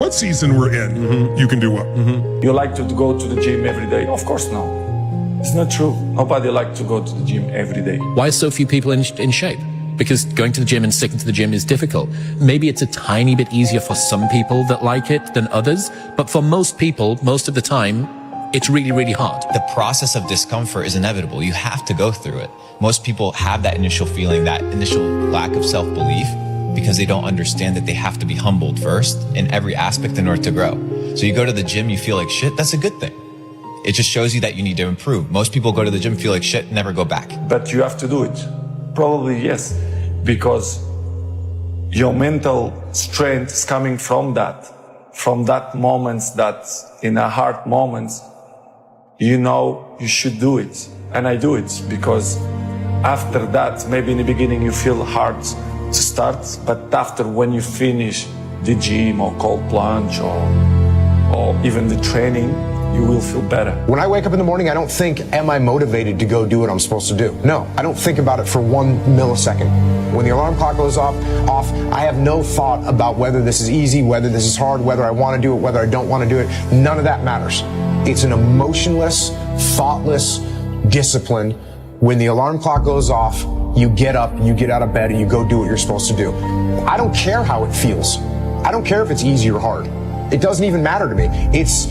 What season we're in, you can do what? You like to go to the gym every day? Of course no. It's not true. Nobody likes to go to the gym every day. Why are so few people in shape? Because going to the gym and sticking to the gym is difficult. Maybe it's a tiny bit easier for some people that like it than others, but for most people, most of the time, it's really, really hard. The process of discomfort is inevitable. You have to go through it. Most people have that initial feeling, that initial lack of self-belief, because they don't understand that they have to be humbled first in every aspect in order to grow. So you go to the gym, you feel like shit, that's a good thing. It just shows you that you need to improve. Most people go to the gym, feel like shit, never go back. But you have to do it. Probably yes, because your mental strength is coming from that moments, that in a hard moments, you know you should do it. And I do it because after that, maybe in the beginning you feel hard to start, but after when you finish the gym or cold plunge or even the training, you will feel better. When I wake up in the morning, I don't think, am I motivated to go do what I'm supposed to do? No, I don't think about it for 1 millisecond. When the alarm clock goes off, I have no thought about whether this is easy, whether this is hard, whether I want to do it, whether I don't want to do it. None of that matters. It's an emotionless, thoughtless discipline. When the alarm clock goes off, you get up, you get out of bed, and you go do what you're supposed to do. I don't care how it feels. I don't care if it's easy or hard. It doesn't even matter to me. It's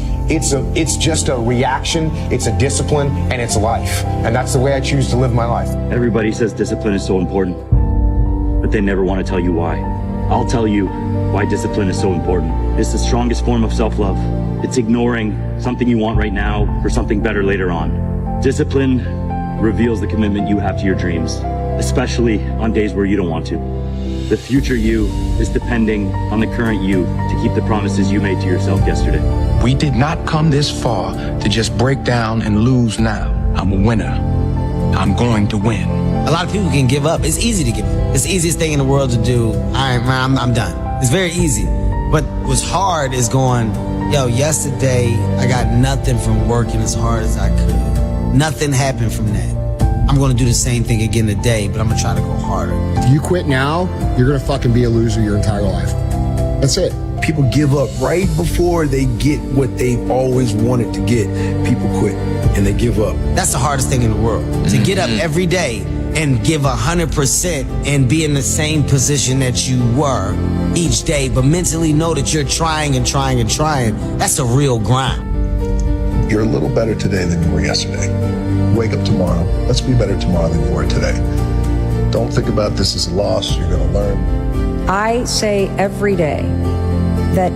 just a reaction, it's a discipline, and it's life. And that's the way I choose to live my life. Everybody says discipline is so important, but they never want to tell you why. I'll tell you why discipline is so important. It's the strongest form of self-love. It's ignoring something you want right now for something better later on. Discipline reveals the commitment you have to your dreams, especially on days where you don't want to. The future you is depending on the current you to keep the promises you made to yourself yesterday. We did not come this far to just break down and lose now. I'm a winner. I'm going to win. A lot of people can give up. It's easy to give up. It's the easiest thing in the world to do. I'm done. It's very easy. But what's hard is going, yesterday I got nothing from working as hard as I could. Nothing happened from that. I'm going to do the same thing again today, but I'm going to try to go harder. If you quit now, you're going to fucking be a loser your entire life. That's it. People give up right before they get what they've always wanted to get. People quit and they give up. That's the hardest thing in the world. To get up every day and give 100% and be in the same position that you were each day, but mentally know that you're trying and trying and trying. That's a real grind. You're a little better today than you were yesterday. Wake up tomorrow. Let's be better tomorrow than you were today. Don't think about this as a loss. You're going to learn. I say every day that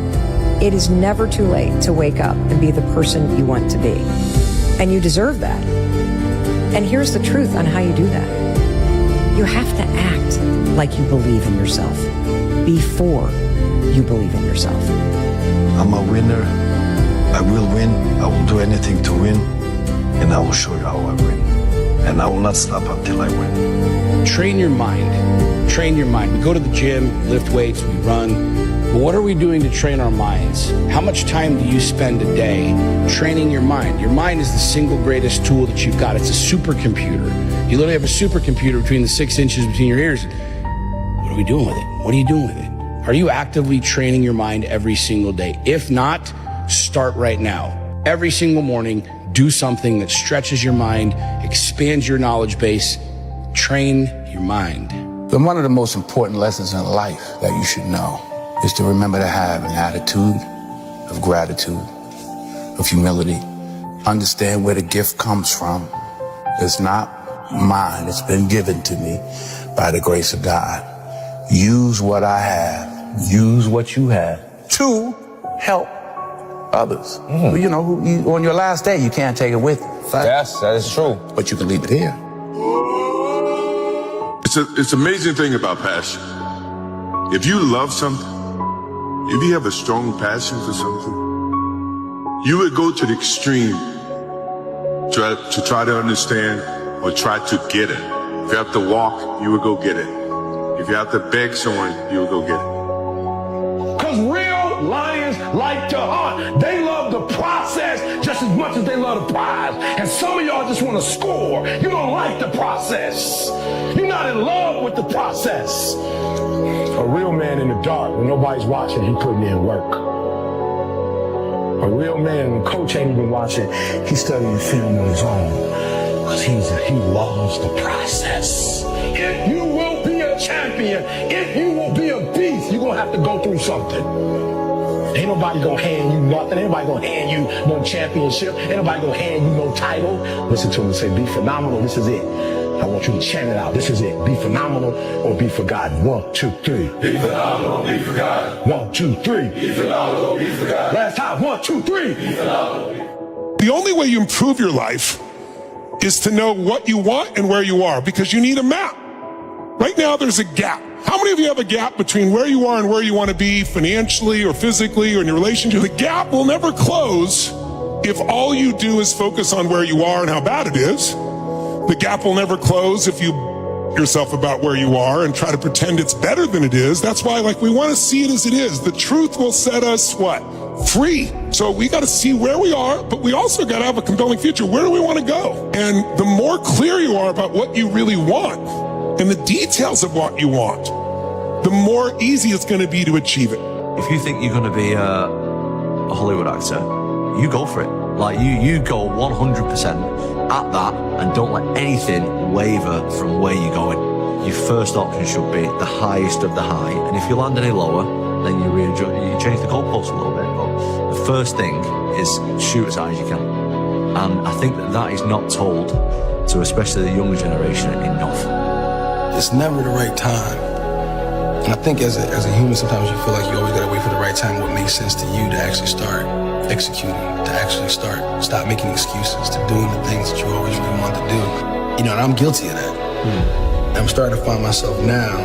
it is never too late to wake up and be the person you want to be. And you deserve that. And here's the truth on how you do that. You have to act like you believe in yourself before you believe in yourself. I'm a winner. I will win. I will do anything to win. And I will show you how I win. And I will not stop until I win. Train your mind. Train your mind. We go to the gym, lift weights, we run. But what are we doing to train our minds? How much time do you spend a day training your mind? Your mind is the single greatest tool that you've got. It's a supercomputer. You literally have a supercomputer between the 6 inches between your ears. What are we doing with it? What are you doing with it? Are you actively training your mind every single day? If not, start right now. Every single morning, do something that stretches your mind, expands your knowledge base, train your mind. Then one of the most important lessons in life that you should know is to remember to have an attitude of gratitude, of humility. Understand where the gift comes from. It's not mine. It's been given to me by the grace of God. Use what I have. Use what you have to help others. You know, on your last day, you can't take it with you. Yes, that is true. But you can leave it here. It's an amazing thing about passion. If you love something, if you have a strong passion for something, you would go to the extreme to try to understand or try to get it. If you have to walk, you would go get it. If you have to beg someone, you would go get it. Because real lions like to hunt. They love the process just as much as they love the prize. And some of y'all just want to score. You don't like the process. You're not in love with the process. A real man in the dark, when nobody's watching, he putting in work. A real man, coach ain't even watching. He's studying film on his own. Because he loves the process. If you will be a champion, if you will be a beast, you're going to have to go through something. Ain't nobody going to hand you nothing. Ain't nobody going to hand you no championship. Ain't nobody going to hand you no title. Listen to him and say, be phenomenal. This is it. I want you to chant it out. This is it. Be phenomenal or be forgotten. 1, 2, 3. Be phenomenal, be forgotten. 1, 2, 3. Be phenomenal, be forgotten. Last time. 1, 2, 3. Be phenomenal. The only way you improve your life is to know what you want and where you are, because you need a map. Right now, there's a gap. How many of you have a gap between where you are and where you want to be financially or physically or in your relationship? The gap will never close if all you do is focus on where you are and how bad it is. The gap will never close if you yourself about where you are and try to pretend it's better than it is. That's why, we want to see it as it is. The truth will set us what? Free. So we got to see where we are, but we also got to have a compelling future. Where do we want to go? And the more clear you are about what you really want and the details of what you want, the more easy it's going to be to achieve it. If you think you're going to be a Hollywood actor, you go for it. You go 100% at that and don't let anything waver from where you're going. Your first option should be the highest of the high, and if you land any lower, then you change the goalposts a little bit. But the first thing is shoot as high as you can, and I think that is not told to especially the younger generation enough. It's never the right time. And I think as a human, sometimes you feel like you always gotta wait for the right time, what makes sense to you to actually start executing, to actually stop making excuses, to doing the things that you always really wanted to do. And I'm guilty of that. I'm starting to find myself now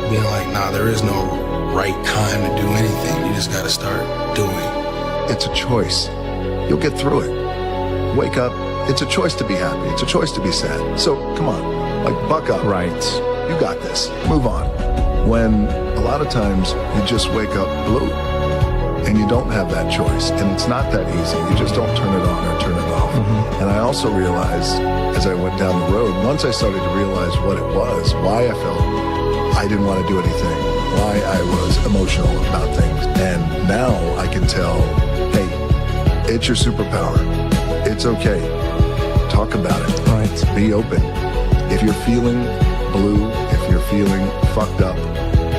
being like, nah, there is no right time to do anything. You just gotta start doing. It's a choice. You'll get through it. Wake up. It's a choice to be happy. It's a choice to be sad. So come on, buck up. Right. You got this. Move on. When a lot of times you just wake up blue and you don't have that choice, and it's not that easy. You just don't turn it on or turn it off. And I also realized as I went down the road, once I started to realize what it was, why I felt I didn't want to do anything, why I was emotional about things. And now I can tell, hey, it's your superpower. It's okay. Talk about it. Right. Be open. If you're feeling blue, if you're feeling fucked up,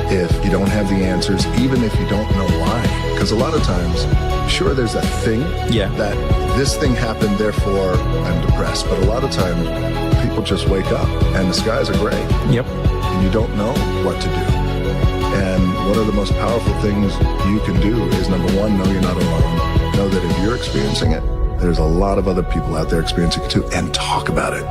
if you don't have the answers, even if you don't know why. Because a lot of times, sure, there's that thing that this thing happened, therefore I'm depressed. But a lot of times, people just wake up and the skies are gray. Yep. And you don't know what to do. And one of the most powerful things you can do is, number one, know you're not alone. Know that if you're experiencing it, there's a lot of other people out there experiencing it too, and talk about it.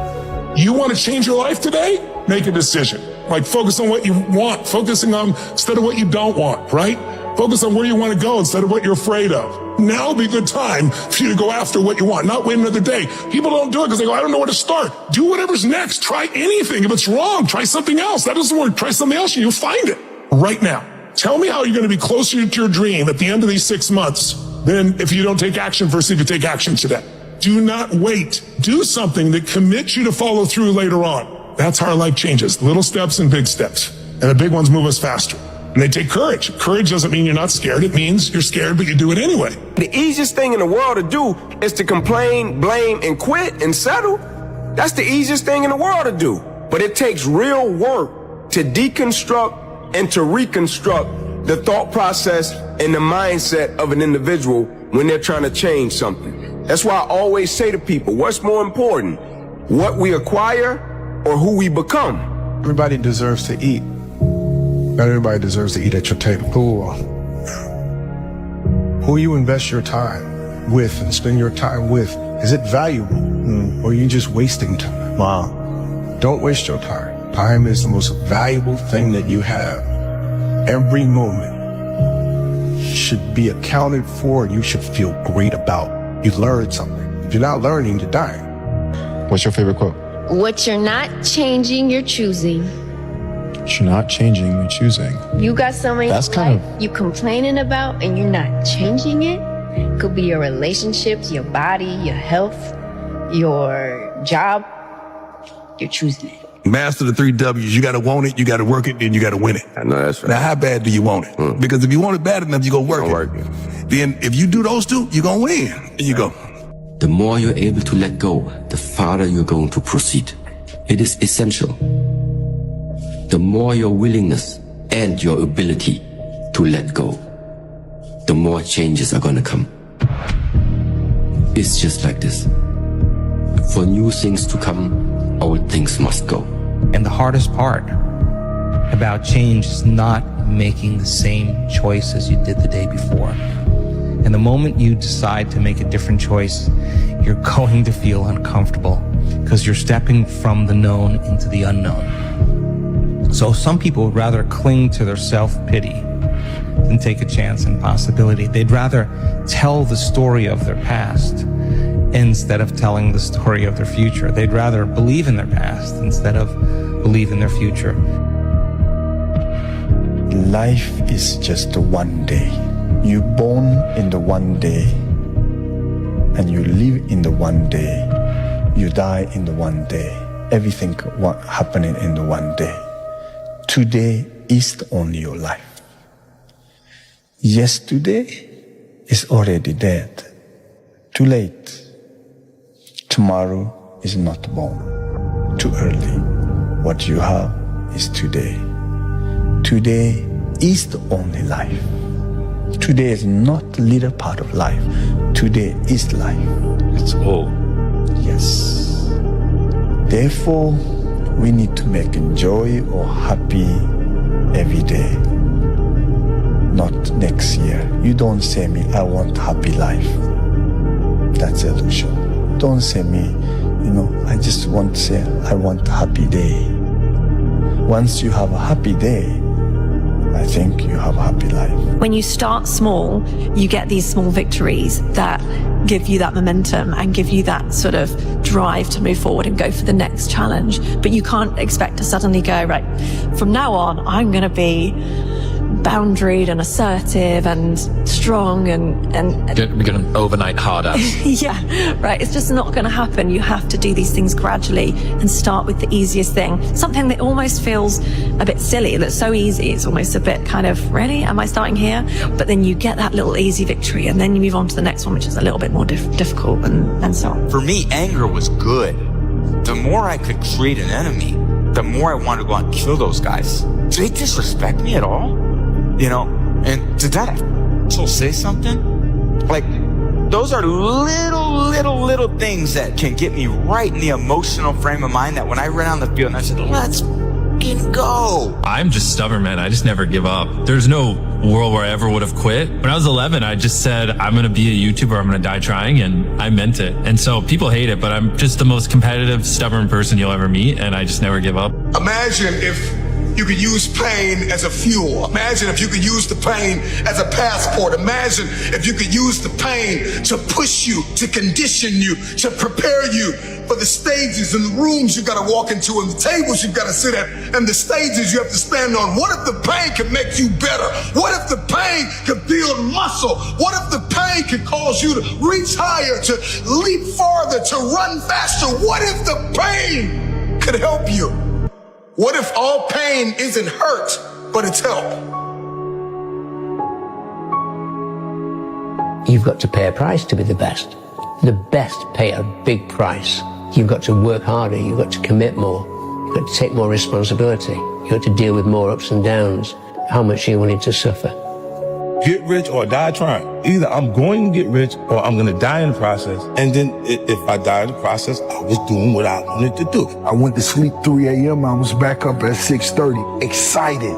You want to change your life today? Make a decision. Focus on what you want, focusing on instead of what you don't want, right? Focus on where you want to go instead of what you're afraid of. Now would be a good time for you to go after what you want, not wait another day. People don't do it because they go, I don't know where to start. Do whatever's next. Try anything. If it's wrong, try something else. That doesn't work. Try something else and you'll find it right now. Tell me how you're going to be closer to your dream at the end of these 6 months than if you don't take action versus if you take action today. Do not wait. Do something that commits you to follow through later on. That's how our life changes. Little steps and big steps. And the big ones move us faster. And they take courage. Courage doesn't mean you're not scared. It means you're scared, but you do it anyway. The easiest thing in the world to do is to complain, blame, and quit and settle. That's the easiest thing in the world to do. But it takes real work to deconstruct and to reconstruct the thought process and the mindset of an individual when they're trying to change something. That's why I always say to people, what's more important, what we acquire or who we become? Everybody deserves to eat. Not everybody deserves to eat at your table. Who you invest your time with and spend your time with, is it valuable? Or are you just wasting time? Wow. Don't waste your time. Time is the most valuable thing that you have. Every moment should be accounted for and you should feel great about. You learned something. If you're not learning, you're dying. What's your favorite quote? What you're not changing, you're choosing. What you're not changing, you're choosing. You got something That's kind of you complaining about and you're not changing it. It could be your relationships, your body, your health, your job. You're choosing it. Master the 3 W's. You got to want it, you got to work it, and you got to win it. I know that's right. Now, how bad do you want it? Because if you want it bad enough, you're going to work it. Then if you do those two, you're going to win. There you go. The more you're able to let go, the farther you're going to proceed. It is essential. The more your willingness and your ability to let go, the more changes are going to come. It's just like this. For new things to come, old things must go. And the hardest part about change is not making the same choice as you did the day before. And the moment you decide to make a different choice, you're going to feel uncomfortable because you're stepping from the known into the unknown. So some people would rather cling to their self-pity than take a chance and possibility. They'd rather tell the story of their past instead of telling the story of their future. They'd rather believe in their past instead of believe in their future. Life is just one day. You're born in the one day, and you live in the one day. You die in the one day. Everything happening in the one day. Today is only your life. Yesterday is already dead. Too late. Tomorrow is not born. Too early. What you have is today. Today is the only life. Today is not a little part of life. Today is life. It's all. Yes. Therefore, we need to make joy or happy every day. Not next year. You don't say me, I want happy life. That's illusion. Don't say me, I just want to say, I want a happy day. Once you have a happy day, I think you have a happy life. When you start small, you get these small victories that give you that momentum and give you that sort of drive to move forward and go for the next challenge. But you can't expect to suddenly go, right, from now on, I'm going to be boundaried and assertive and strong and We're going to overnight hard ass. yeah, right. It's just not going to happen. You have to do these things gradually and start with the easiest thing. Something that almost feels a bit silly, that's so easy. It's almost a bit kind of, really? Am I starting here? But then you get that little easy victory and then you move on to the next one, which is a little bit more difficult and so on. For me, anger was good. The more I could create an enemy, the more I wanted to go out and kill those guys. Did they disrespect me at all? And did that actually say something? Like, those are little things that can get me right in the emotional frame of mind that when I ran on the field and I said, let's fucking go. I'm just stubborn, man. I just never give up. There's no world where I ever would have quit. When I was 11, I just said, I'm going to be a YouTuber. I'm going to die trying. And I meant it. And so people hate it, but I'm just the most competitive, stubborn person you'll ever meet. And I just never give up. Imagine if you could use pain as a fuel. Imagine if you could use the pain as a passport. Imagine if you could use the pain to push you, to condition you, to prepare you for the stages and the rooms you gotta walk into and the tables you gotta sit at and the stages you have to stand on. What if the pain could make you better? What if the pain could build muscle? What if the pain could cause you to reach higher, to leap farther, to run faster? What if the pain could help you? What if all pain isn't hurt, but it's help? You've got to pay a price to be the best. The best pay a big price. You've got to work harder. You've got to commit more. You've got to take more responsibility. You've got to deal with more ups and downs. How much are you willing to suffer? Get rich or die trying. Either I'm going to get rich or I'm going to die in the process. And then if I die in the process, I was doing what I wanted to do. I went to sleep 3 a.m. I was back up at 6:30, excited.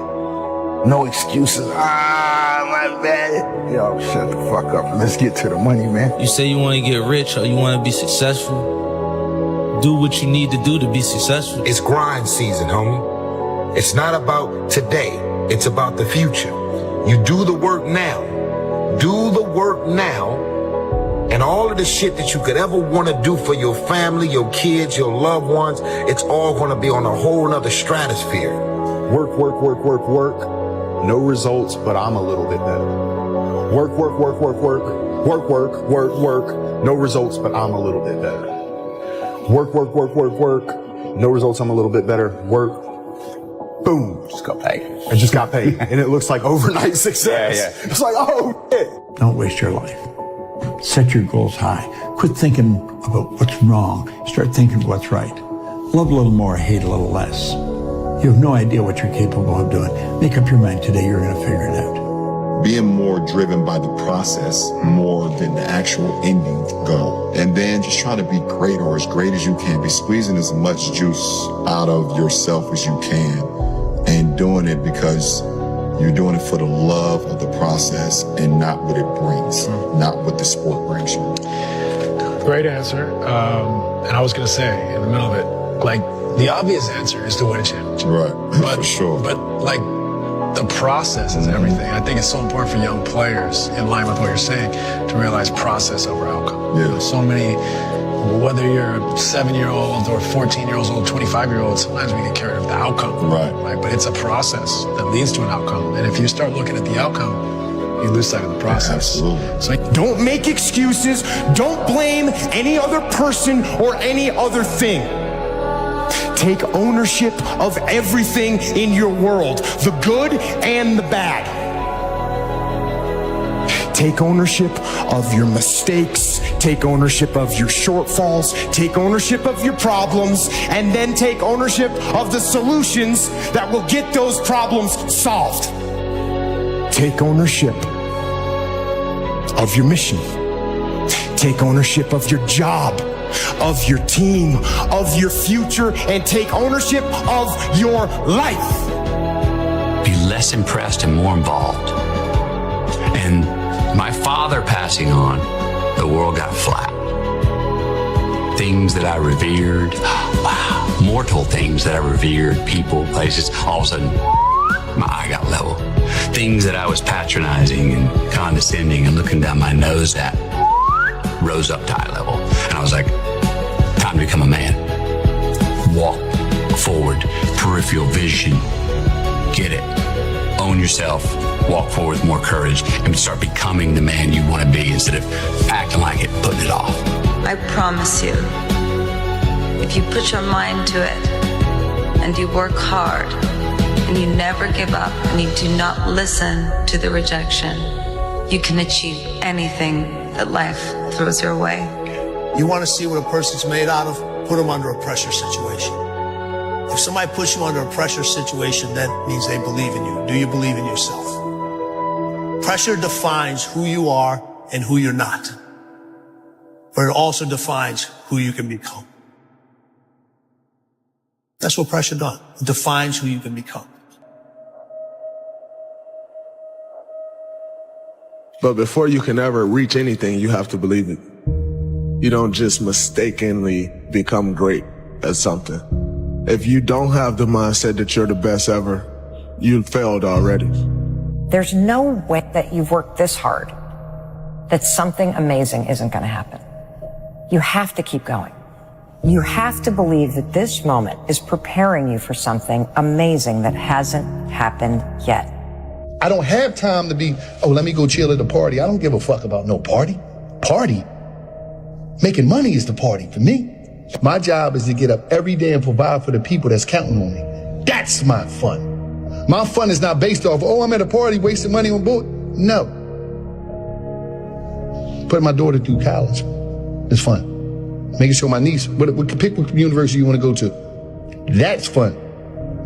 No excuses. My bad. Yo, shut the fuck up. Let's get to the money, man. You say you want to get rich or you want to be successful. Do what you need to do to be successful. It's grind season, homie. It's not about today. It's about the future. You do the work now. Do the work now. And all of the shit that you could ever want to do for your family, your kids, your loved ones, it's all going to be on a whole nother stratosphere. Work, work, work, work, work. No results, but I'm a little bit better. Work, work, work, work, work. Work, work, work, work. No results, but I'm a little bit better. Work, work, work, work, work. No results, I'm a little bit better. Work, boom, just got paid. I just got paid. And it looks like overnight success. Yeah. It's like, oh, shit. Don't waste your life. Set your goals high. Quit thinking about what's wrong. Start thinking what's right. Love a little more, hate a little less. You have no idea what you're capable of doing. Make up your mind today, you're going to figure it out. Being more driven by the process more than the actual ending goal. And then just try to be great or as great as you can. Be squeezing as much juice out of yourself as you can. And doing it because you're doing it for the love of the process and not what it brings, not what the sport brings you. Great answer. And I was going to say in the middle of it, like the obvious answer is to win a championship. Right, but, for sure. But like the process is everything. I think it's so important for young players, in line with what you're saying, to realize process over outcome. Yeah. So many, whether you're a 7-year-old or 14-year-old or 25-year-old, sometimes we get carried away with the outcome. Right. But it's a process that leads to an outcome. And if you start looking at the outcome, you lose sight of the process. Absolutely. So don't make excuses. Don't blame any other person or any other thing. Take ownership of everything in your world, the good and the bad. Take ownership of your mistakes, take ownership of your shortfalls, take ownership of your problems, and then take ownership of the solutions that will get those problems solved. Take ownership of your mission. Take ownership of your job, of your team, of your future, and take ownership of your life. Be less impressed and more involved. And my father passing on, the world got flat. Things that I revered, wow, mortal things that I revered, people, places, all of a sudden, my eye got level. Things that I was patronizing and condescending and looking down my nose at rose up to eye level. And I was like, time to become a man. Walk forward, peripheral vision. Get it. Own yourself. Walk forward with more courage and start becoming the man you want to be instead of acting like it, putting it off. I promise you, if you put your mind to it and you work hard and you never give up and you do not listen to the rejection, you can achieve anything that life throws your way. You want to see what a person's made out of? Put them under a pressure situation. If somebody puts you under a pressure situation, that means they believe in you. Do you believe in yourself? Pressure defines who you are and who you're not. But it also defines who you can become. That's what pressure does. It defines who you can become. But before you can ever reach anything, you have to believe it. You don't just mistakenly become great at something. If you don't have the mindset that you're the best ever, you failed already. There's no way that you've worked this hard that something amazing isn't going to happen. You have to keep going. You have to believe that this moment is preparing you for something amazing that hasn't happened yet. I don't have time to be, oh, let me go chill at a party. I don't give a fuck about no party. Party? Making money is the party for me. My job is to get up every day and provide for the people that's counting on me. That's my fun. My fun is not based off, oh, I'm at a party wasting money on board. No. Putting my daughter through college is fun. Making sure my niece, pick what university you want to go to. That's fun.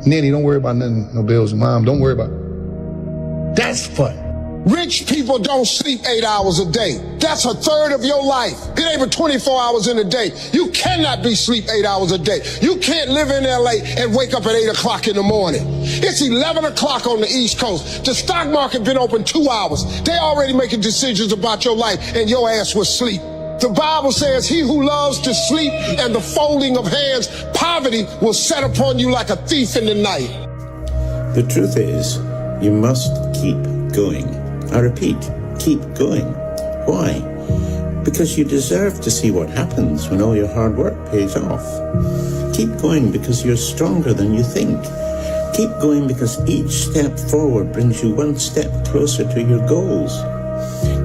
Nanny, don't worry about nothing, no bills. And mom, don't worry about it. That's fun. Rich people don't sleep 8 hours a day. That's a third of your life. It ain't but 24 hours in a day. You cannot be sleep 8 hours a day. You can't live in LA and wake up at 8 o'clock in the morning. It's 11 o'clock on the East Coast. The stock market been open 2 hours. They already making decisions about your life and your ass was asleep. The Bible says, he who loves to sleep and the folding of hands, poverty will set upon you like a thief in the night. The truth is, you must keep going. I repeat, keep going. Why? Because you deserve to see what happens when all your hard work pays off. Keep going because you're stronger than you think. Keep going because each step forward brings you one step closer to your goals.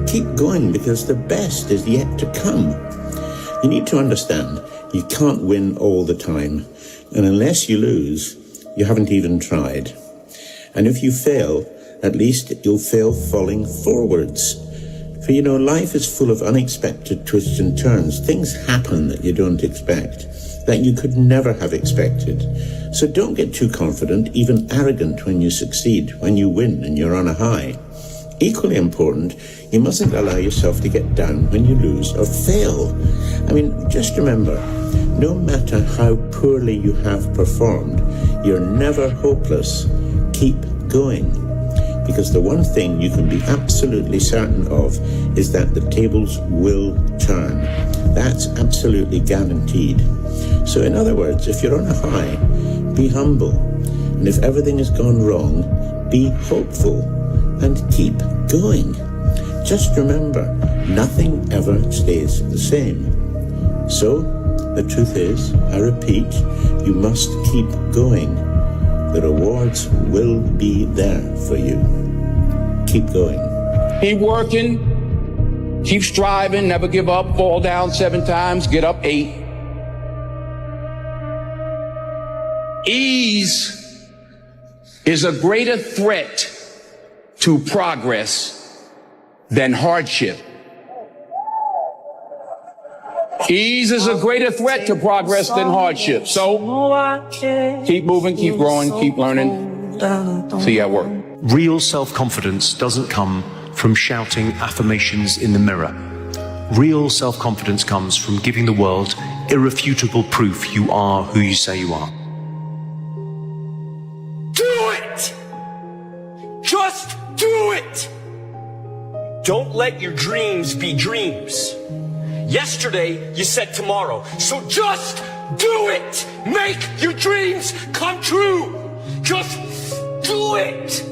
Keep going because the best is yet to come. You need to understand, you can't win all the time. And unless you lose, you haven't even tried. And if you fail, at least you'll fail falling forwards. For you know, life is full of unexpected twists and turns. Things happen that you don't expect, that you could never have expected. So don't get too confident, even arrogant when you succeed, when you win and you're on a high. Equally important, you mustn't allow yourself to get down when you lose or fail. I mean, just remember, no matter how poorly you have performed, you're never hopeless. Keep going. Because the one thing you can be absolutely certain of is that the tables will turn. That's absolutely guaranteed. So in other words, if you're on a high, be humble. And if everything has gone wrong, be hopeful and keep going. Just remember, nothing ever stays the same. So the truth is, I repeat, you must keep going. The rewards will be there for you. Keep going. Keep working, keep striving, never give up, fall down 7 times, get up 8. Ease is a greater threat to progress than hardship. Ease is a greater threat to progress than hardship. So keep moving, keep growing, keep learning. See you at work. Real self-confidence doesn't come from shouting affirmations in the mirror. Real self-confidence comes from giving the world irrefutable proof you are who you say you are. Do it! Just do it! Don't let your dreams be dreams. Yesterday, you said tomorrow. So just do it! Make your dreams come true! Just do it!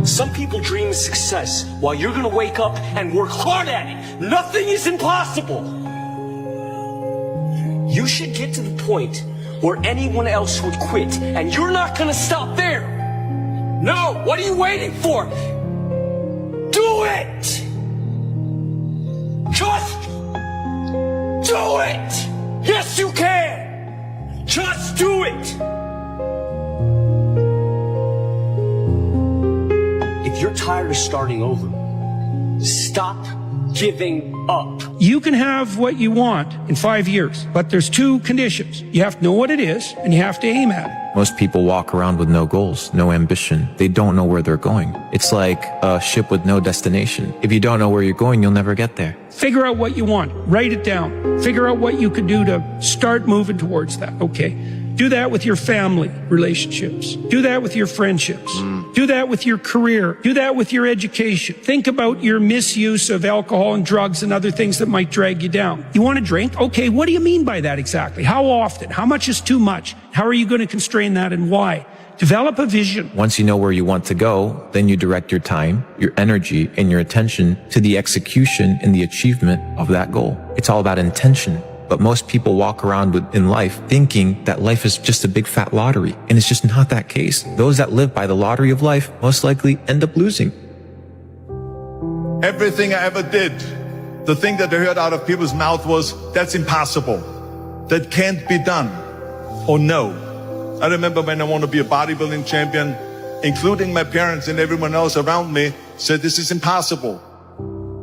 Some people dream of success while you're gonna wake up and work hard at it. Nothing is impossible. You should get to the point where anyone else would quit, and you're not gonna stop there. No, what are you waiting for? Do it! Just do it! Yes, you can! Just do it! If you're tired of starting over, stop giving up. You can have what you want in 5 years, but there's 2 conditions. You have to know what it is, and you have to aim at it. Most people walk around with no goals, no ambition. They don't know where they're going. It's like a ship with no destination. If you don't know where you're going, you'll never get there. Figure out what you want. Write it down. Figure out what you could do to start moving towards that. Okay. Do that with your family relationships. Do that with your friendships. Do that with your career. Do that with your education. Think about your misuse of alcohol and drugs and other things that might drag you down. You want to drink? Okay, what do you mean by that exactly? How often? How much is too much? How are you going to constrain that and why? Develop a vision. Once you know where you want to go, then you direct your time, your energy, and your attention to the execution and the achievement of that goal. It's all about intention. But most people walk around in life thinking that life is just a big fat lottery. And it's just not that case. Those that live by the lottery of life most likely end up losing. Everything I ever did, the thing that I heard out of people's mouth was, that's impossible. That can't be done. Or no. I remember when I wanted to be a bodybuilding champion, including my parents and everyone else around me, said this is impossible.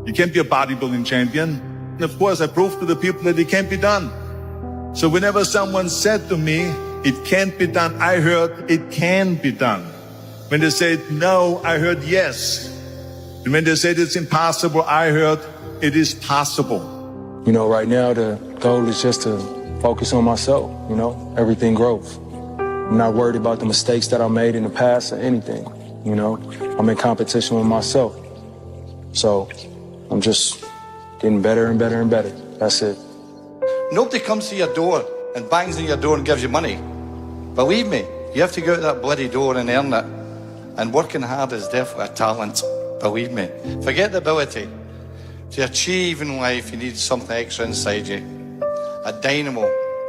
You can't be a bodybuilding champion. And of course, I proved to the people that it can't be done. So whenever someone said to me, it can't be done, I heard it can be done. When they said no, I heard yes. And when they said it's impossible, I heard it is possible. You know, right now the goal is just to focus on myself, you know, everything grows. I'm not worried about the mistakes that I made in the past or anything, you know. I'm in competition with myself. So I'm just getting better and better and better. That's it. Nobody comes to your door and bangs on your door and gives you money. Believe me, you have to go out that bloody door and earn it. And working hard is definitely a talent, believe me. Forget the ability. To achieve in life, you need something extra inside you. A dynamo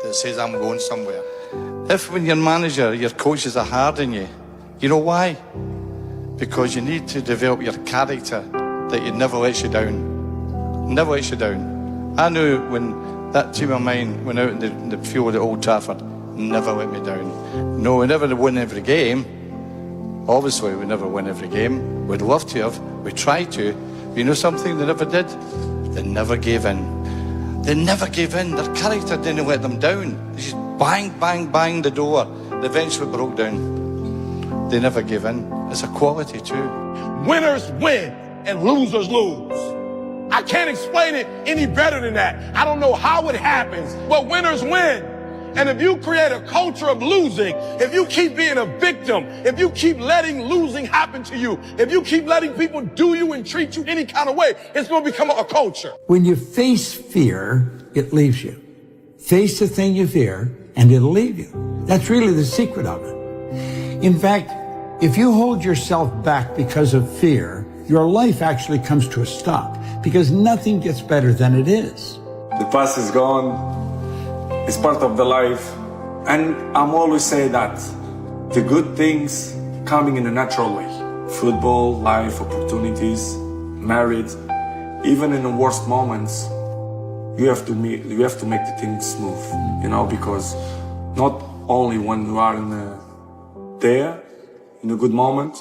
that says, I'm going somewhere. If when your manager, your coaches are hard on you, you know why? Because you need to develop your character that it never lets you down. Never lets you down. I knew when That team of mine went out in the field at Old Trafford, never let me down. No, we never win every game. Obviously, we never win every game. We'd love to have. We tried to. But you know something they never did? They never gave in. They never gave in. Their character didn't let them down. They just bang, bang, bang the door. They eventually broke down. They never gave in. It's a quality too. Winners win and losers lose. I can't explain it any better than that. I don't know how it happens, but winners win. And if you create a culture of losing, if you keep being a victim, if you keep letting losing happen to you, if you keep letting people do you and treat you any kind of way, it's going to become a culture. When you face fear, it leaves you. Face the thing you fear, and it'll leave you. That's really the secret of it. In fact, if you hold yourself back because of fear, your life actually comes to a stop, because nothing gets better than it is. The past is gone. It's part of the life. And I'm always saying that the good things coming in a natural way. Football, life, opportunities, marriage, even in the worst moments, you have to make the things smooth, because not only when you are there, in a good moment,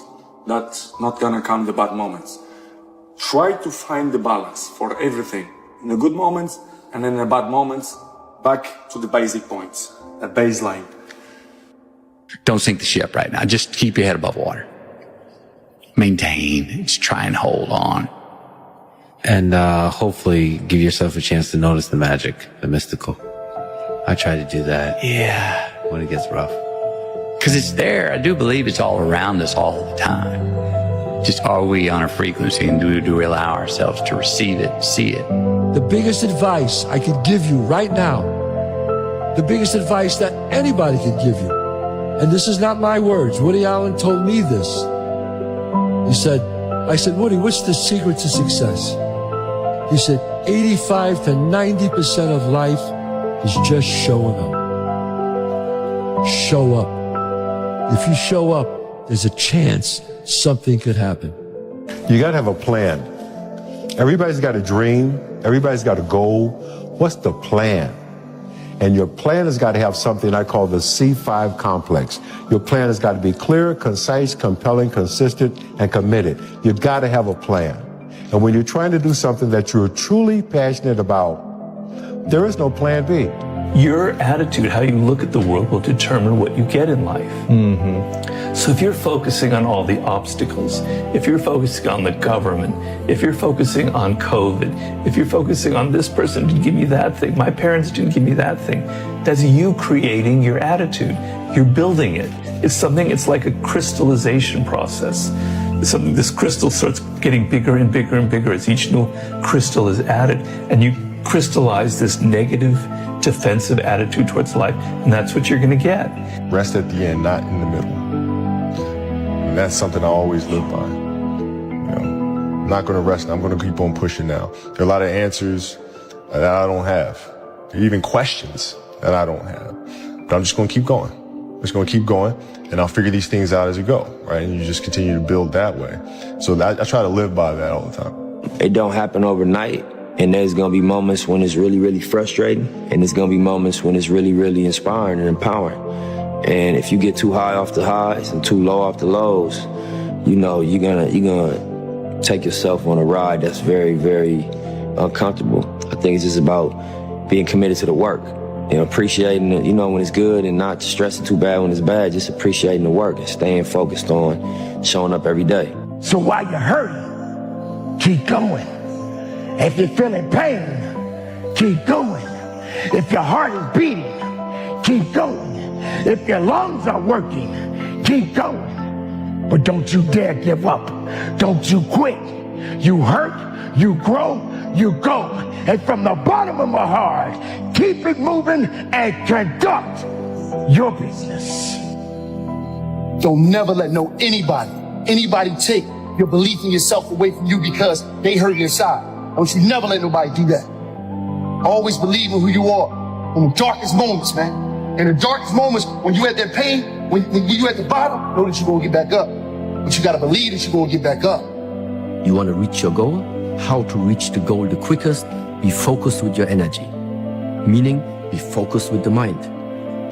that's not gonna come the bad moments. Try to find the balance for everything. In the good moments and in the bad moments, back to the basic points, the baseline. Don't sink the ship right now. Just keep your head above water. Maintain. Just try and hold on. And hopefully give yourself a chance to notice the magic, the mystical. I try to do that. Yeah. When it gets rough. Because it's there. I do believe it's all around us all the time. Just are we on a frequency, and do we allow ourselves to receive it, see it? The biggest advice I could give you right now, the biggest advice that anybody could give you, and this is not my words, Woody Allen told me this. I said, Woody, what's the secret to success? He said, 85 to 90% of life is just showing up. Show up. If you show up, there's a chance something could happen. You gotta have a plan. Everybody's got a dream. Everybody's got a goal. What's the plan? And your plan has got to have something I call the C5 complex. Your plan has got to be clear, concise, compelling, consistent, and committed. You've got to have a plan. And when you're trying to do something that you're truly passionate about, there is no plan B. Your attitude, how you look at the world, will determine what you get in life. So if you're focusing on all the obstacles, if you're focusing on the government, if you're focusing on COVID, if you're focusing on this person didn't give me that thing, my parents didn't give me that thing, that's you creating your attitude. You're building it. It's like a crystallization process. This crystal starts getting bigger and bigger and bigger as each new crystal is added, and you crystallize this negative, defensive attitude towards life, and that's what you're going to get. Rest at the end, not in the middle. And that's something I always live by. I'm not going to rest. I'm going to keep on pushing now. There are a lot of answers that I don't have. There are even questions that I don't have. But I'm just going to keep going. I'm just going to keep going, and I'll figure these things out as we go, right? And you just continue to build that way. So I try to live by that all the time. It don't happen overnight. And there's going to be moments when it's really, really frustrating. And there's going to be moments when it's really, really inspiring and empowering. And if you get too high off the highs and too low off the lows, you're gonna take yourself on a ride that's very, very uncomfortable. I think it's just about being committed to the work. Appreciating it, when it's good and not stressing too bad when it's bad, just appreciating the work and staying focused on showing up every day. So while you're hurting, keep going. If you're feeling pain, keep going. If your heart is beating, keep going. If your lungs are working, keep going. But don't you dare give up. Don't you quit. You hurt, you grow, you go. And from the bottom of my heart, keep it moving and conduct your business. Don't never let anybody take your belief in yourself away from you because they hurt your side. Don't you never let nobody do that. Always believe in who you are. In the darkest moments, man. In the darkest moments, when you at that pain, when you at the bottom, know that you're gonna get back up. But you gotta believe that you're gonna get back up. You wanna reach your goal? How to reach the goal the quickest? Be focused with your energy. Meaning, be focused with the mind.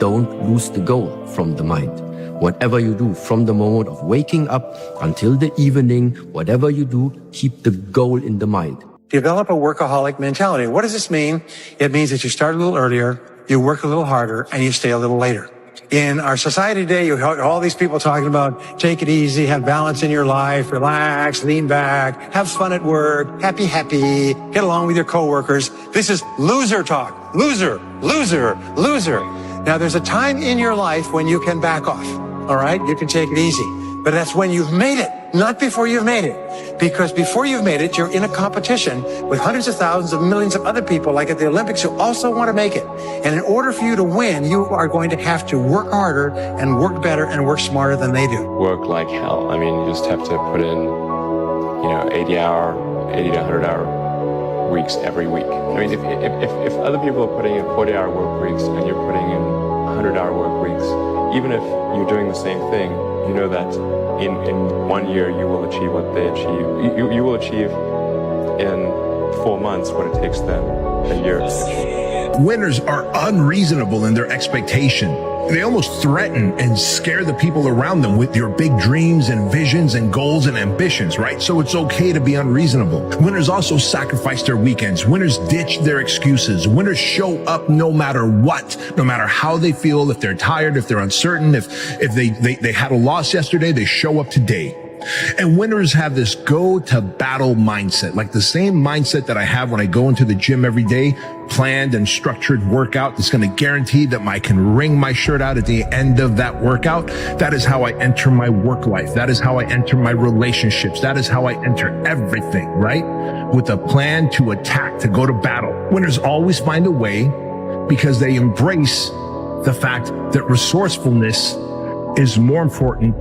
Don't lose the goal from the mind. Whatever you do from the moment of waking up until the evening, whatever you do, keep the goal in the mind. Develop a workaholic mentality. What does this mean? It means that you start a little earlier, you work a little harder, and you stay a little later. In our society today, you have all these people talking about take it easy, have balance in your life, relax, lean back, have fun at work, happy, get along with your coworkers. This is loser talk. Loser, loser, loser. Now, there's a time in your life when you can back off, all right? You can take it easy. But that's when you've made it, not before you've made it. Because before you've made it, you're in a competition with hundreds of thousands of millions of other people, like at the Olympics, who also want to make it. And in order for you to win, you are going to have to work harder and work better and work smarter than they do. Work like hell. I mean, you just have to put in, 80 to 100 hour weeks every week. I mean, if other people are putting in 40-hour work weeks and you're putting in 100-hour work weeks, even if you're doing the same thing, you know that in 1 year you will achieve what they achieve. You will achieve in 4 months what it takes them a year. Winners are unreasonable in their expectation. They almost threaten and scare the people around them with your big dreams and visions and goals and ambitions, right? So it's okay to be unreasonable. Winners also sacrifice their weekends. Winners ditch their excuses. Winners show up no matter what, no matter how they feel, if they're tired, if they're uncertain, if they had a loss yesterday, they show up today. And winners have this go to battle mindset, like the same mindset that I have when I go into the gym every day, planned and structured workout that's going to guarantee that I can wring my shirt out at the end of that workout. That is how I enter my work life. That is how I enter my relationships. That is how I enter everything, right? With a plan to attack, to go to battle. Winners always find a way because they embrace the fact that resourcefulness is more important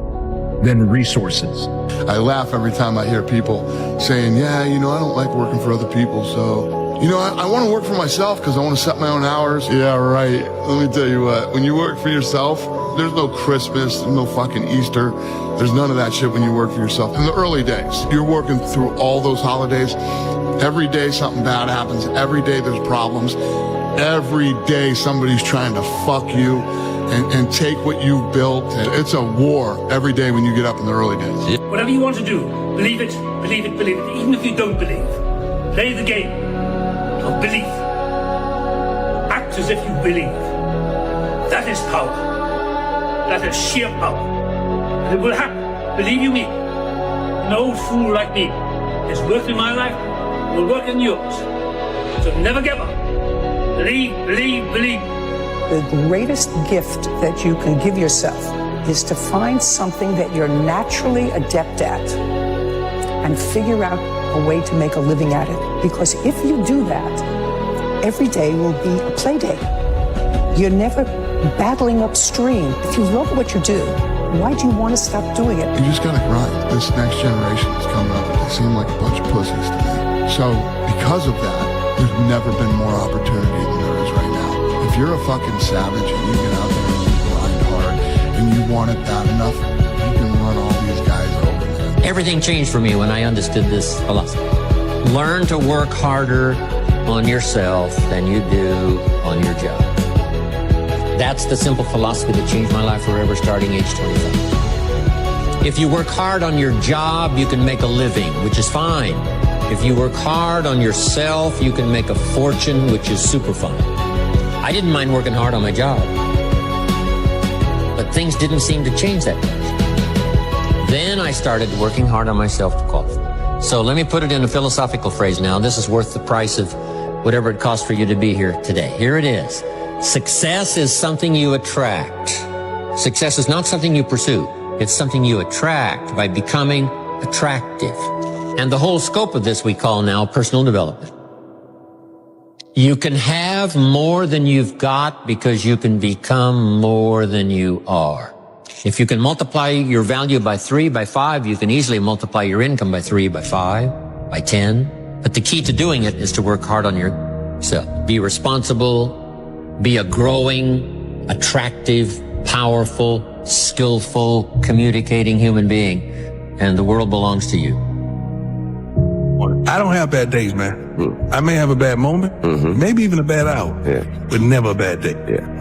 than resources. I laugh every time I hear people saying, I don't like working for other people, so, I want to work for myself because I want to set my own hours. Yeah, right. Let me tell you what, when you work for yourself, there's no Christmas, there's no fucking Easter, there's none of that shit when you work for yourself. In the early days, you're working through all those holidays. Every day something bad happens. Every day there's problems. Every day somebody's trying to fuck you and take what you've built. It's a war every day when you get up in the early days. Whatever you want to do, believe it, even if you don't believe. Play the game of belief. Act as if you believe. That is power. That is sheer power. And it will happen, believe you me. An old fool like me has worked in my life, will work in yours. So never give up. Believe. The greatest gift that you can give yourself is to find something that you're naturally adept at and figure out a way to make a living at it. Because if you do that, every day will be a play day. You're never battling upstream. If you love what you do, why do you want to stop doing it? You just gotta grind. This next generation is coming up and they seem like a bunch of pussies to me. So because of that, there's never been more opportunity than there is right now. If you're a fucking savage and you get out there and you grind hard and you want it bad enough, you can run all these guys over, man. Everything changed for me when I understood this philosophy. Learn to work harder on yourself than you do on your job. That's the simple philosophy that changed my life forever starting age 25. If you work hard on your job, you can make a living, which is fine. If you work hard on yourself, you can make a fortune, which is super fun. I didn't mind working hard on my job, but things didn't seem to change that much. Then I started working hard on myself to qualify. So let me put it in a philosophical phrase now. This is worth the price of whatever it costs for you to be here today. Here it is. Success is something you attract. Success is not something you pursue. It's something you attract by becoming attractive. And the whole scope of this we call now personal development. You can have more than you've got because you can become more than you are. If you can multiply your value by 3, by 5, you can easily multiply your income by 3, by 5, by 10. But the key to doing it is to work hard on yourself. Be responsible, be a growing, attractive, powerful, skillful, communicating human being, and the world belongs to you. I don't have bad days, man. I may have a bad moment, maybe even a bad hour, but never a bad day.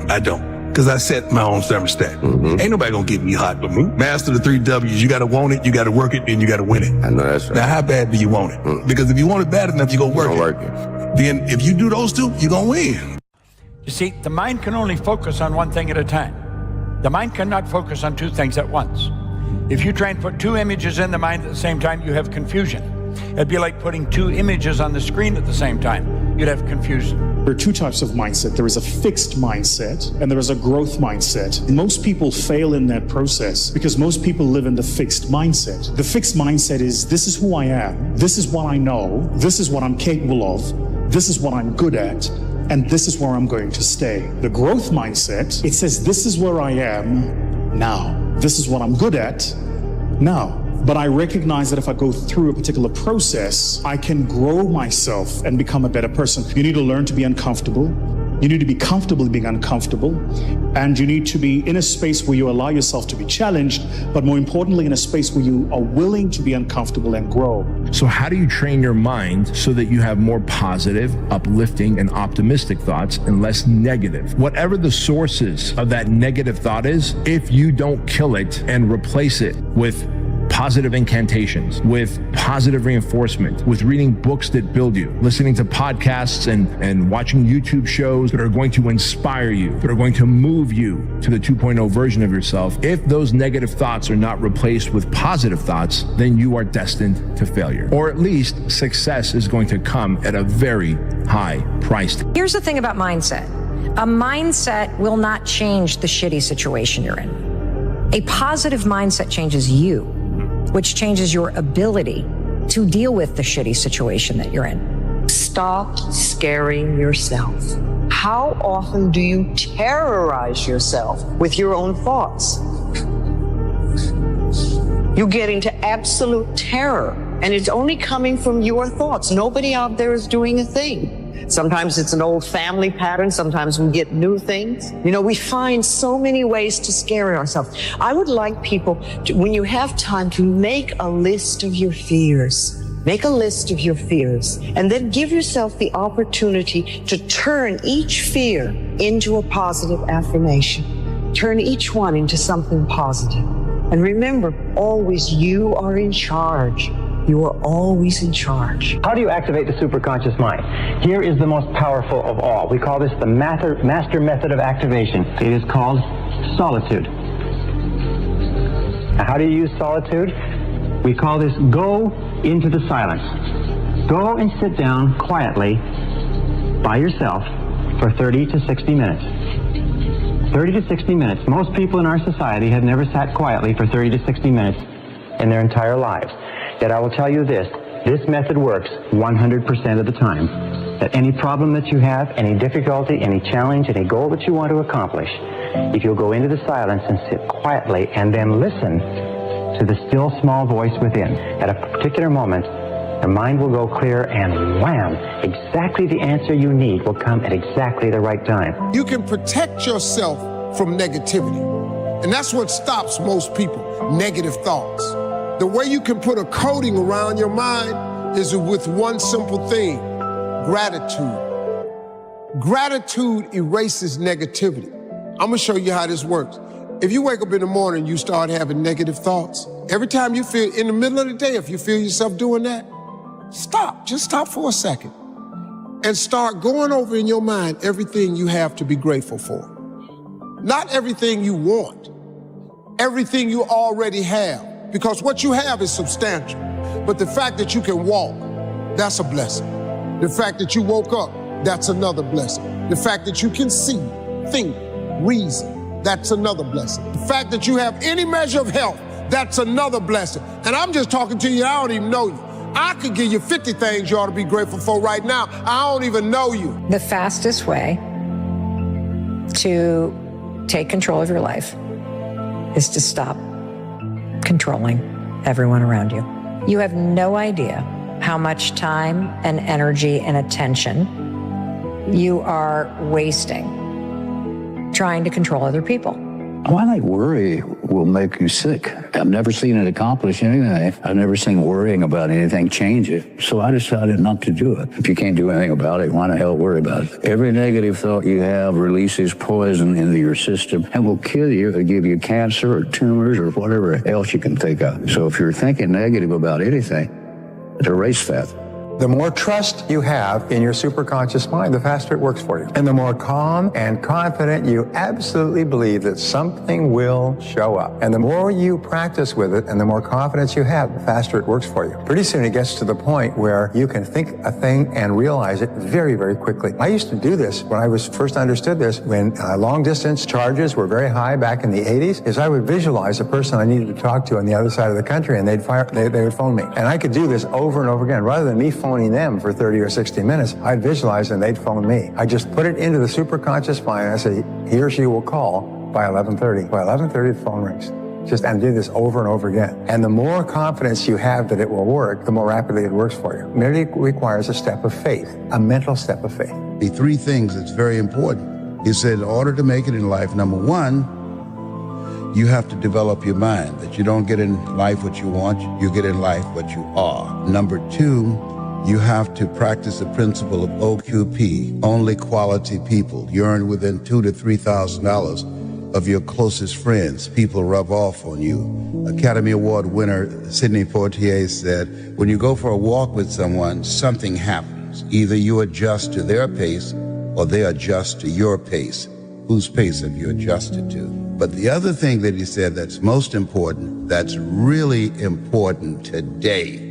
I don't. Because I set my own thermostat. Ain't nobody gonna get me hot but me. Master the 3 W's. You gotta want it, you gotta work it, and you gotta win it. I know that's right. Now, how bad do you want it? Because if you want it bad enough, you're gonna work it. Then if you do those two, you're gonna win. You see, the mind can only focus on one thing at a time. The mind cannot focus on 2 things at once. If you try and put 2 images in the mind at the same time, you have confusion. It'd be like putting 2 images on the screen at the same time. You'd have confusion. There are 2 types of mindset. There is a fixed mindset and there is a growth mindset. And most people fail in that process because most people live in the fixed mindset. The fixed mindset is, this is who I am, this is what I know, this is what I'm capable of, this is what I'm good at, and this is where I'm going to stay. The growth mindset, it says, this is where I am now. This is what I'm good at now. But I recognize that if I go through a particular process, I can grow myself and become a better person. You need to learn to be uncomfortable. You need to be comfortable being uncomfortable. And you need to be in a space where you allow yourself to be challenged, but more importantly, in a space where you are willing to be uncomfortable and grow. So how do you train your mind so that you have more positive, uplifting, and optimistic thoughts and less negative? Whatever the sources of that negative thought is, if you don't kill it and replace it with positive incantations, with positive reinforcement, with reading books that build you, listening to podcasts and watching YouTube shows that are going to inspire you, that are going to move you to the 2.0 version of yourself. If those negative thoughts are not replaced with positive thoughts, then you are destined to failure. Or at least success is going to come at a very high price. Here's the thing about mindset. A mindset will not change the shitty situation you're in. A positive mindset changes you, which changes your ability to deal with the shitty situation that you're in. Stop scaring yourself. How often do you terrorize yourself with your own thoughts? You get into absolute terror, and it's only coming from your thoughts. Nobody out there is doing a thing. Sometimes it's an old family pattern. Sometimes we get new things. You know, we find so many ways to scare ourselves. I would like people to, when you have time, to make a list of your fears. Make a list of your fears, and then give yourself the opportunity to turn each fear into a positive affirmation. Turn each one into something positive. And remember, always you are in charge. You are always in charge. How do you activate the superconscious mind? Here is the most powerful of all. We call this the master method of activation. It is called solitude. Now, how do you use solitude? We call this go into the silence. Go and sit down quietly by yourself for 30 to 60 minutes. 30 to 60 minutes. Most people in our society have never sat quietly for 30 to 60 minutes in their entire lives. Yet I will tell you this method works 100% of the time. That any problem that you have, any difficulty, any challenge, any goal that you want to accomplish, if you'll go into the silence and sit quietly and then listen to the still small voice within, at a particular moment, the mind will go clear and wham, exactly the answer you need will come at exactly the right time. You can protect yourself from negativity. And that's what stops most people, negative thoughts. The way you can put a coating around your mind is with one simple thing, gratitude. Gratitude erases negativity. I'm gonna show you how this works. If you wake up in the morning, you start having negative thoughts. Every time you feel, in the middle of the day, if you feel yourself doing that, stop, just stop for a second and start going over in your mind everything you have to be grateful for. Not everything you want, everything you already have. Because what you have is substantial. But the fact that you can walk, that's a blessing. The fact that you woke up, that's another blessing. The fact that you can see, think, reason, that's another blessing. The fact that you have any measure of health, that's another blessing. And I'm just talking to you, I don't even know you. I could give you 50 things you ought to be grateful for right now. I don't even know you. The fastest way to take control of your life is to stop controlling everyone around you. You have no idea how much time and energy and attention you are wasting trying to control other people. Why worry will make you sick. I've never seen it accomplish anything. I've never seen worrying about anything change it. So I decided not to do it. If you can't do anything about it, why the hell worry about it? Every negative thought you have releases poison into your system and will kill you or give you cancer or tumors or whatever else you can think of. So if you're thinking negative about anything, erase that. The more trust you have in your superconscious mind, the faster it works for you. And the more calm and confident you absolutely believe that something will show up. And the more you practice with it and the more confidence you have, the faster it works for you. Pretty soon it gets to the point where you can think a thing and realize it very, very quickly. I used to do this when I was first understood this, when long distance charges were very high back in the 80s, is I would visualize a person I needed to talk to on the other side of the country and they would phone me. And I could do this over and over again. Rather than me phoning them for 30 or 60 minutes, I'd visualize and they'd phone me. I just put it into the superconscious mind and I say, he or she will call by 11:30. By 11:30, the phone rings. And do this over and over again. And the more confidence you have that it will work, the more rapidly it works for you. It merely requires a step of faith, a mental step of faith. The three things that's very important. He said, in order to make it in life, number one, you have to develop your mind, that you don't get in life what you want, you get in life what you are. Number two, you have to practice the principle of OQP, only quality people. You earn within $2,000 to $3,000 of your closest friends. People rub off on you. Academy Award winner Sidney Poitier said, when you go for a walk with someone, something happens. Either you adjust to their pace or they adjust to your pace. Whose pace have you adjusted to? But the other thing that he said that's most important, that's really important today,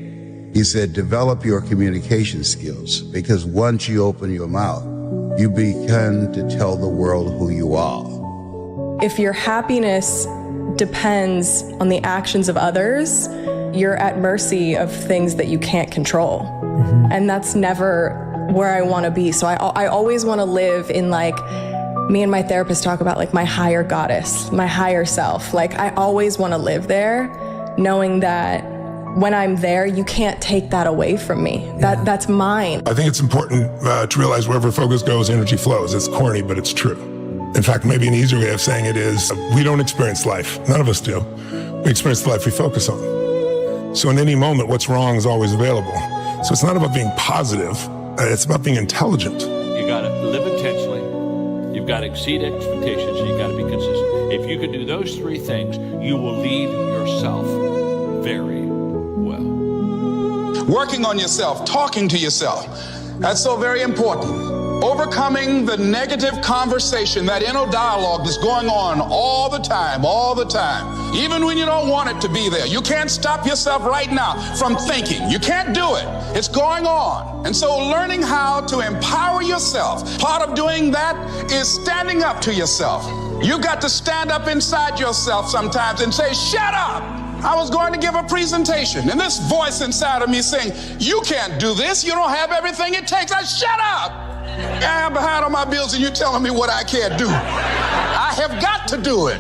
he said, develop your communication skills, because once you open your mouth, you begin to tell the world who you are. If your happiness depends on the actions of others, you're at mercy of things that you can't control. And that's never where I want to be. So I always want to live in, like, me and my therapist talk about, like, my higher goddess, my higher self. Like, I always want to live there, knowing that when I'm there, you can't take that away from me. That's mine. I think it's important to realize wherever focus goes, energy flows. It's corny, but it's true. In fact, maybe an easier way of saying it is, we don't experience life. None of us do. We experience the life we focus on. So in any moment, what's wrong is always available. So it's not about being positive. It's about being intelligent. You got to live intentionally. You've got to exceed expectations. And you've got to be consistent. If you can do those three things, you will lead yourself very well. Working on yourself, talking to yourself. That's so very important. Overcoming the negative conversation, that inner dialogue that's going on all the time, even when you don't want it to be there. You can't stop yourself right now from thinking. You can't do it. It's going on. And so learning how to empower yourself, part of doing that is standing up to yourself. You got to stand up inside yourself sometimes and say, shut up. I was going to give a presentation, and this voice inside of me saying, you can't do this. You don't have everything it takes. I shut up. I'm behind on my bills and you're telling me what I can't do. I have got to do it.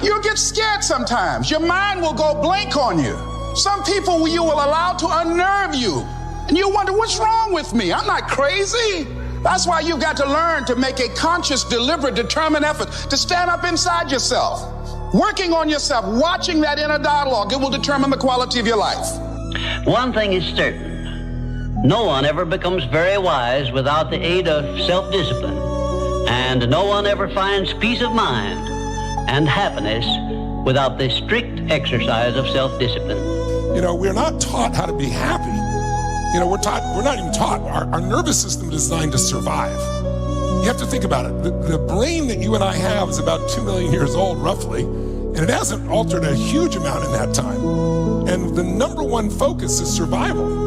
You'll get scared sometimes. Your mind will go blank on you. Some people you will allow to unnerve you. And you wonder, what's wrong with me? I'm not crazy. That's why you've got to learn to make a conscious, deliberate, determined effort to stand up inside yourself. Working on yourself, watching that inner dialogue, it will determine the quality of your life. One thing is certain. No one ever becomes very wise without the aid of self-discipline. And no one ever finds peace of mind and happiness without the strict exercise of self-discipline. You know, we're not taught how to be happy. You know, we're not even taught. Our nervous system is designed to survive. You have to think about it. The brain that you and I have is about 2 million years old, roughly, and it hasn't altered a huge amount in that time. And the number one focus is survival.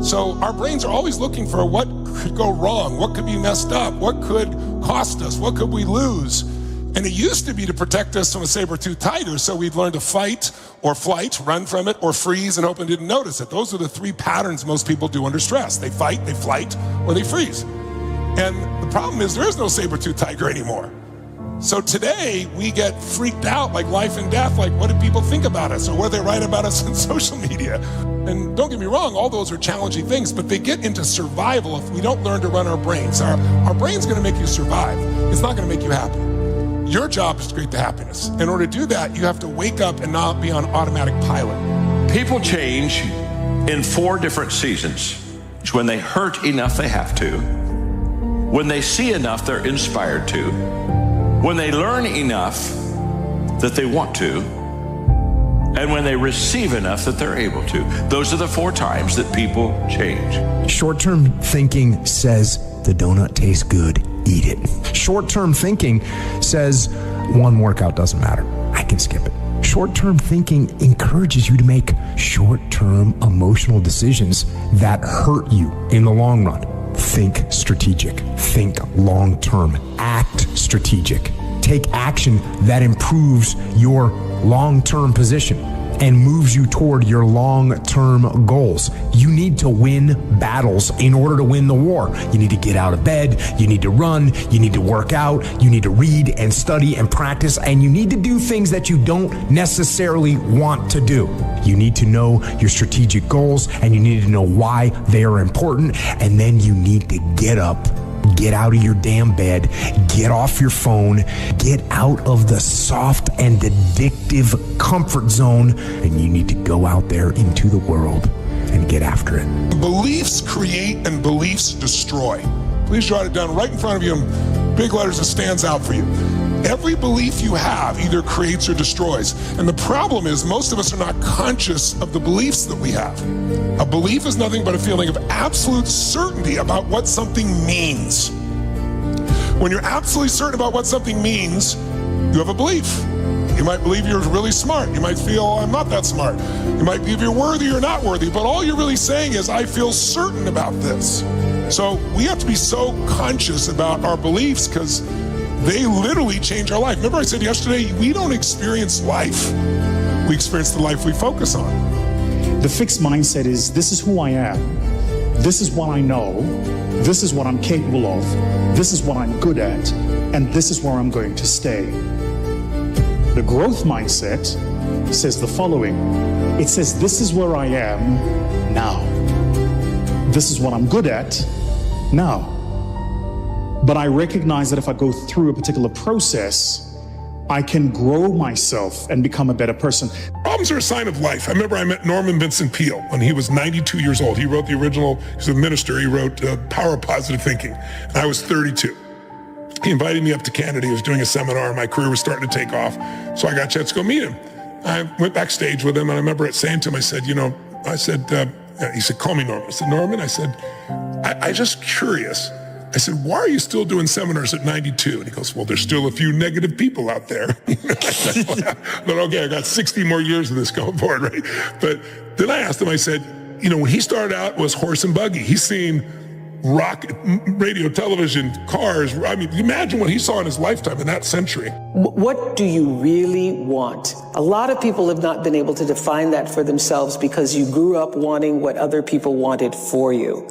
So our brains are always looking for what could go wrong, what could be messed up, what could cost us, what could we lose. And it used to be to protect us from a saber-toothed tiger, so we'd learn to fight or flight, run from it, or freeze and hope it didn't notice it. Those are the three patterns most people do under stress. They fight, they flight, or they freeze. And the problem is there is no saber-toothed tiger anymore. So today we get freaked out like life and death, like what do people think about us or what do they write about us on social media? And don't get me wrong, all those are challenging things, but they get into survival if we don't learn to run our brains. Our brain's gonna make you survive. It's not gonna make you happy. Your job is to create the happiness. In order to do that, you have to wake up and not be on automatic pilot. People change in 4 different seasons. It's when they hurt enough they have to, when they see enough they're inspired to, when they learn enough that they want to, and when they receive enough that they're able to. Those are the 4 times that people change. Short-term thinking says the donut tastes good, eat it. Short-term thinking says one workout doesn't matter, I can skip it. Short-term thinking encourages you to make short-term emotional decisions that hurt you in the long run. Think strategic, think long-term, act strategic. Take action that improves your long-term position and moves you toward your long-term goals. You need to win battles in order to win the war. You need to get out of bed, you need to run, you need to work out, you need to read and study and practice, and you need to do things that you don't necessarily want to do. You need to know your strategic goals, and you need to know why they are important, and then you need to get up, get out of your damn bed, get off your phone, get out of the soft and addictive comfort zone, and you need to go out there into the world and get after it. Beliefs create and beliefs destroy. Please jot it down right in front of you in big letters that stands out for you. Every belief you have either creates or destroys. And the problem is most of us are not conscious of the beliefs that we have. A belief is nothing but a feeling of absolute certainty about what something means. When you're absolutely certain about what something means, you have a belief. You might believe you're really smart. You might feel, I'm not that smart. You might believe you're worthy or not worthy, but all you're really saying is, I feel certain about this. So we have to be so conscious about our beliefs because they literally change our life. Remember I said yesterday, we don't experience life. We experience the life we focus on. The fixed mindset is, this is who I am. This is what I know. This is what I'm capable of. This is what I'm good at. And this is where I'm going to stay. The growth mindset says the following. It says, this is where I am now. This is what I'm good at now. But I recognize that if I go through a particular process, I can grow myself and become a better person. Problems are a sign of life. I remember I met Norman Vincent Peale when he was 92 years old. He wrote the original, he's a minister, he wrote Power of Positive Thinking. And I was 32. He invited me up to Canada. He was doing a seminar. My career was starting to take off. So I got a chance to go meet him. I went backstage with him, and I remember saying to him, I said, he said, call me Norman. I said, Norman, I said, I just curious. I said, why are you still doing seminars at 92? And he goes, well, there's still a few negative people out there. But okay, I got 60 more years of this going forward, right? But then I asked him, I said, when he started out, it was horse and buggy. He's seen rock, radio, television, cars. I mean, imagine what he saw in his lifetime in that century. What do you really want? A lot of people have not been able to define that for themselves because you grew up wanting what other people wanted for you.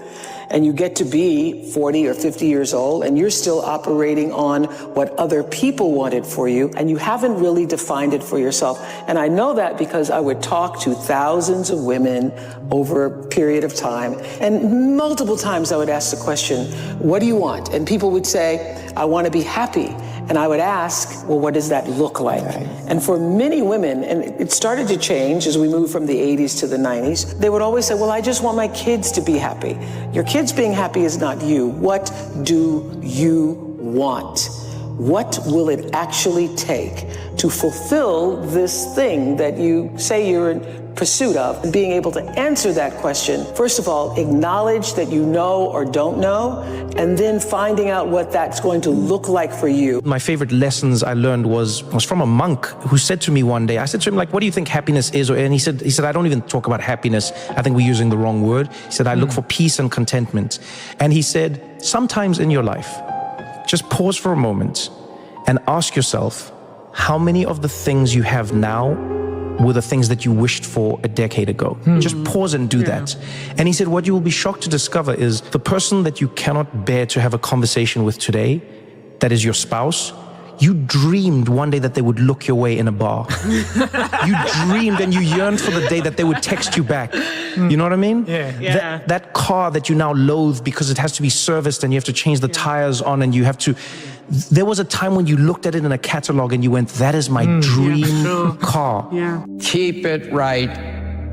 And you get to be 40 or 50 years old and you're still operating on what other people wanted for you, and you haven't really defined it for yourself. And I know that because I would talk to thousands of women over a period of time, and multiple times I would ask the question, what do you want? And people would say, I want to be happy. And I would ask, well, what does that look like? Right. And for many women, and it started to change as we moved from the 80s to the 90s, they would always say, well, I just want my kids to be happy. Your kids being happy is not you. What do you want? What will it actually take to fulfill this thing that you say you're in pursuit of? And being able to answer that question, first of all, acknowledge that you know or don't know, and then finding out what that's going to look like for you. My favorite lessons I learned was from a monk who said to me one day, I said to him, what do you think happiness is? And he said, I don't even talk about happiness. I think we're using the wrong word. He said, I look for peace and contentment. And he said, sometimes in your life, just pause for a moment and ask yourself, how many of the things you have now were the things that you wished for a decade ago? Just pause and do that. And he said, what you will be shocked to discover is the person that you cannot bear to have a conversation with today, that is your spouse, you dreamed one day that they would look your way in a bar. You dreamed and you yearned for the day that they would text you back. You know what I mean? Yeah. That car that you now loathe because it has to be serviced and you have to change the tires on and you have to... there was a time when you looked at it in a catalog and you went, that is my dream car. Yeah. Keep it right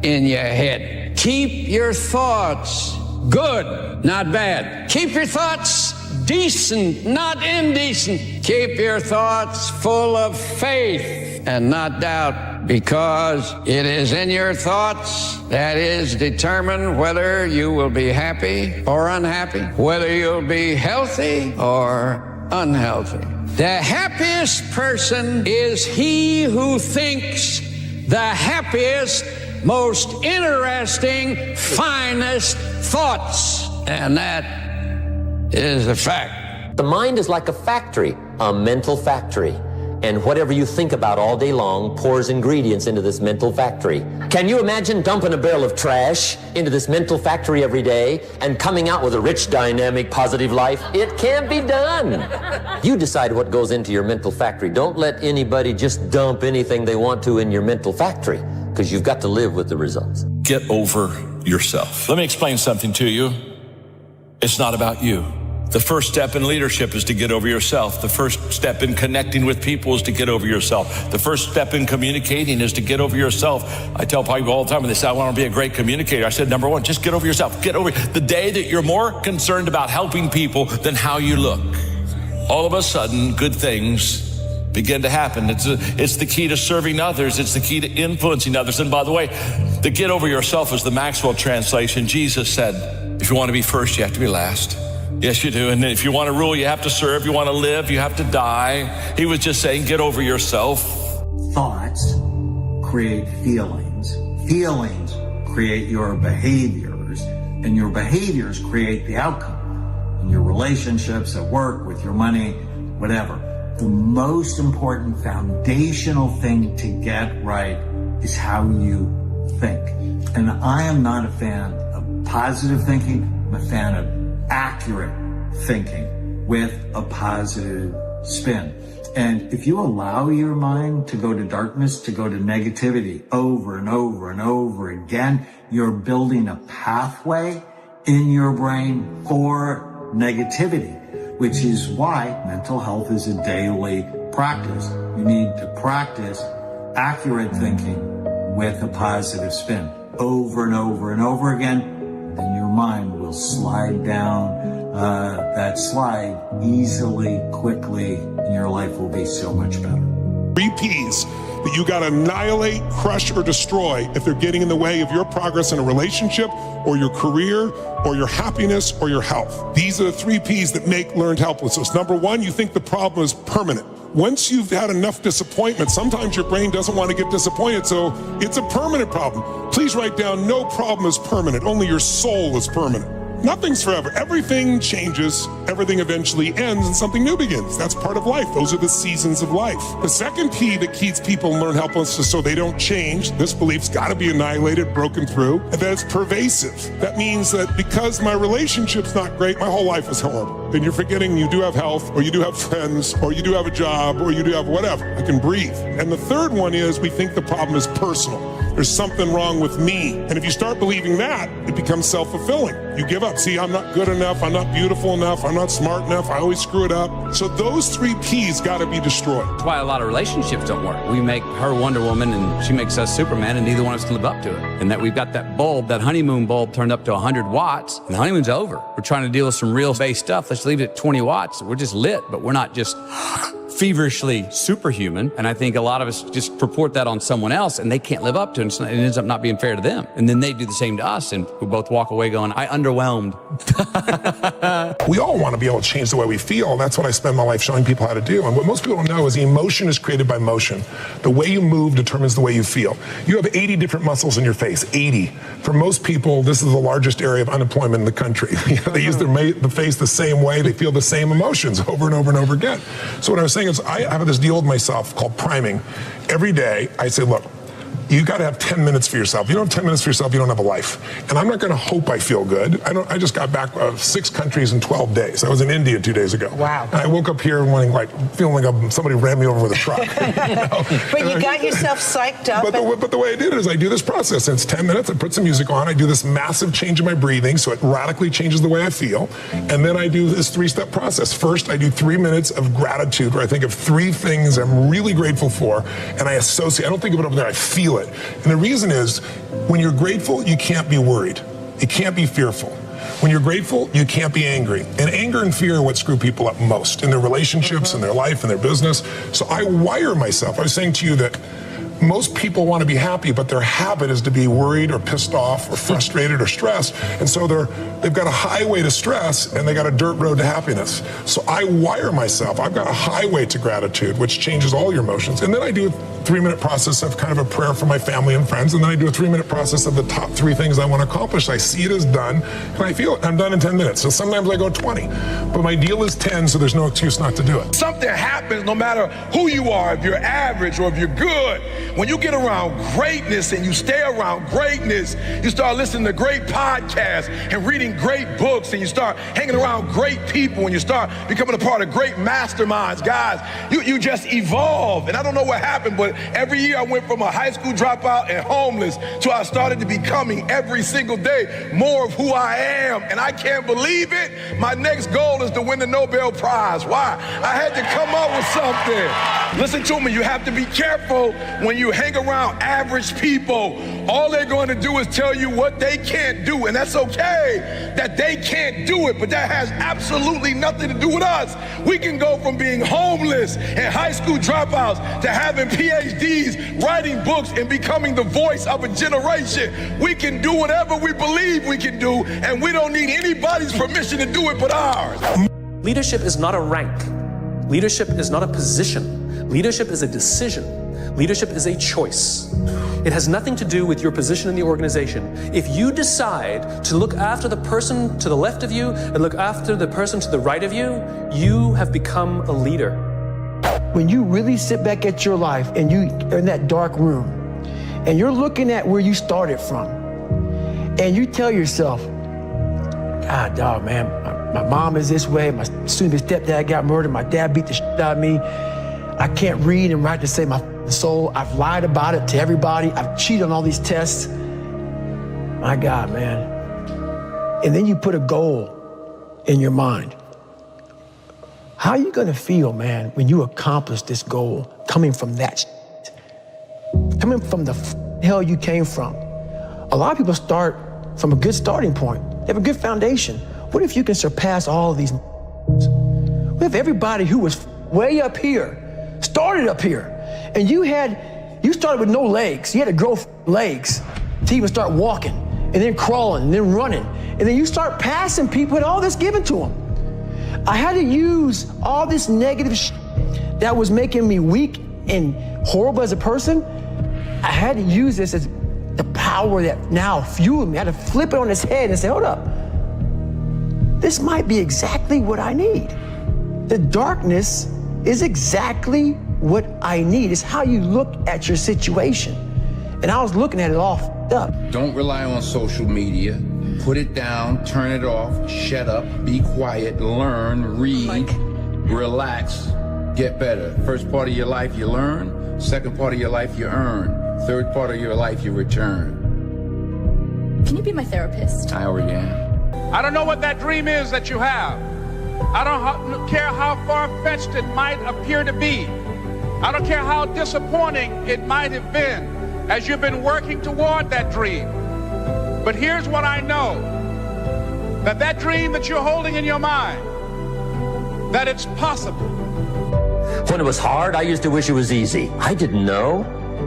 in your head. Keep your thoughts good, not bad. Keep your thoughts decent, not indecent. Keep your thoughts full of faith and not doubt, because it is in your thoughts that is determined whether you will be happy or unhappy, whether you'll be healthy or unhealthy. The happiest person is he who thinks the happiest, most interesting, finest thoughts. And that is a fact. The mind is like a factory, a mental factory. And whatever you think about all day long pours ingredients into this mental factory. Can you imagine dumping a barrel of trash into this mental factory every day and coming out with a rich, dynamic, positive life? It can't be done. You decide what goes into your mental factory. Don't let anybody just dump anything they want to in your mental factory, because you've got to live with the results. Get over yourself. Let me explain something to you. It's not about you. The first step in leadership is to get over yourself. The first step in connecting with people is to get over yourself. The first step in communicating is to get over yourself. I tell people all the time when they say, I want to be a great communicator, I said, number one, just get over yourself. Get over the day that you're more concerned about helping people than how you look. All of a sudden, good things begin to happen. It's the key to serving others. It's the key to influencing others. And by the way, the get over yourself is the Maxwell translation. Jesus said, if you want to be first, you have to be last. Yes, you do. And if you want to rule, you have to serve. You want to live, you have to die. He was just saying, get over yourself. Thoughts create feelings. Feelings create your behaviors. And your behaviors create the outcome in your relationships, at work, with your money, whatever. The most important foundational thing to get right is how you think. And I am not a fan of positive thinking. I'm a fan of accurate thinking with a positive spin. And if you allow your mind to go to darkness, to go to negativity over and over and over again, you're building a pathway in your brain for negativity, which is why mental health is a daily practice. You need to practice accurate thinking with a positive spin over and over and over again. Then your mind will slide down that slide easily, quickly, and your life will be so much better. 3 P's that you gotta annihilate, crush, or destroy if they're getting in the way of your progress in a relationship or your career or your happiness or your health. These are the 3 P's that make learned helplessness. Number 1, you think the problem is permanent. Once you've had enough disappointment, sometimes your brain doesn't want to get disappointed, so it's a permanent problem. Please write down, no problem is permanent, only your soul is permanent. Nothing's forever. Everything changes, everything eventually ends, and something new begins. That's part of life. Those are the seasons of life. The second P that keeps people in learned helplessness so they don't change, this belief's got to be annihilated, broken through, and that it's pervasive. That means that because my relationship's not great, my whole life is horrible. Then you're forgetting you do have health, or you do have friends, or you do have a job, or you do have whatever. I can breathe. And the third one is we think the problem is personal. There's something wrong with me. And if you start believing that, it becomes self-fulfilling. You give up. See, I'm not good enough. I'm not beautiful enough. I'm not smart enough. I always screw it up. So those 3 P's got to be destroyed. That's why a lot of relationships don't work. We make her Wonder Woman and she makes us Superman, and neither one of us can live up to it. And that we've got that bulb, that honeymoon bulb turned up to 100 watts, and the honeymoon's over. We're trying to deal with some real base stuff. Let's leave it at 20 watts. We're just lit, but we're not just feverishly superhuman. And I think a lot of us just purport that on someone else, and they can't live up to it. And it ends up not being fair to them. And then they do the same to us, and we both walk away going, I underwhelmed. We all want to be able to change the way we feel. That's what I spend my life showing people how to do. And what most people don't know is emotion is created by motion. The way you move determines the way you feel. You have 80 different muscles in your face, 80. For most people, this is the largest area of unemployment in the country. They use the face the same way. They feel the same emotions over and over and over again. So what I was saying is I have this deal with myself called priming. Every day I say, look, you got to have 10 minutes for yourself. If you don't have 10 minutes for yourself, you don't have a life. And I'm not going to hope I feel good. I just got back 6 countries in 12 days. I was in India 2 days ago. Wow. And I woke up here feeling like somebody ran me over with a truck. But you got yourself psyched up. But the way I did it is I do this process. And it's 10 minutes. I put some music on. I do this massive change in my breathing, so it radically changes the way I feel. And then I do this 3-step process. First, I do 3 minutes of gratitude, where I think of 3 things I'm really grateful for, and I don't think of it over there, I feel it. And the reason is, when you're grateful, you can't be worried. You can't be fearful. When you're grateful, you can't be angry. And anger and fear are what screw people up most in their relationships, in their life, in their business. So I wire myself. I was saying to you that most people want to be happy, but their habit is to be worried or pissed off or frustrated or stressed. And so they've got a highway to stress and they got a dirt road to happiness. So I wire myself. I've got a highway to gratitude, which changes all your emotions. And then I do a 3-minute process of kind of a prayer for my family and friends. And then I do a 3-minute process of the top 3 things I want to accomplish. I see it as done and I feel it. I'm done in 10 minutes. So sometimes I go 20, but my deal is 10, so there's no excuse not to do it. Something happens no matter who you are, if you're average or if you're good. When you get around greatness and you stay around greatness, you start listening to great podcasts and reading great books, and you start hanging around great people, and you start becoming a part of great masterminds. Guys, you just evolve. And I don't know what happened, but every year I went from a high school dropout and homeless to I started to becoming every single day more of who I am. And I can't believe it. My next goal is to win the Nobel Prize. Why? I had to come up with something. Listen to me, you have to be careful when you hang around average people. All they're going to do is tell you what they can't do, and that's okay that they can't do it, but that has absolutely nothing to do with us. We can go from being homeless and high school dropouts to having PhDs, writing books, and becoming the voice of a generation. We can do whatever we believe we can do, and we don't need anybody's permission to do it but ours. Leadership is not a rank. Leadership is not a position. Leadership is a decision. Leadership is a choice. It has nothing to do with your position in the organization. If you decide to look after the person to the left of you and look after the person to the right of you, you have become a leader. When you really sit back at your life and you are in that dark room and you're looking at where you started from and you tell yourself, God, dog, man, my mom is this way, my soon-to-be stepdad got murdered, my dad beat the shit out of me, I can't read and write to save my soul, I've lied about it to everybody, I've cheated on all these tests. My God, man. And then you put a goal in your mind. How are you gonna feel, man, when you accomplish this goal coming from that shit? Coming from the hell you came from? A lot of people start from a good starting point. They have a good foundation. What if you can surpass all of these? What if everybody who was way up here started up here, and you started with no legs. You had to grow legs to even start walking, and then crawling, and then running, and then you start passing people and all this given to them. I had to use all this negative that was making me weak and horrible as a person. I had to use this as the power that now fueled me. I had to flip it on its head and say, hold up, this might be exactly what I need. The darkness is exactly what I need. It's how you look at your situation. And I was looking at it all f***ed up. Don't rely on social media. Put it down, turn it off, shut up, be quiet, learn, read, relax, get better. First part of your life you learn, second part of your life you earn, third part of your life you return. Can you be my therapist? I already am. I don't know what that dream is that you have. I don't care how far-fetched it might appear to be. I don't care how disappointing it might have been as you've been working toward that dream. But here's what I know, that dream that you're holding in your mind, that it's possible. When it was hard, I used to wish it was easy. I didn't know.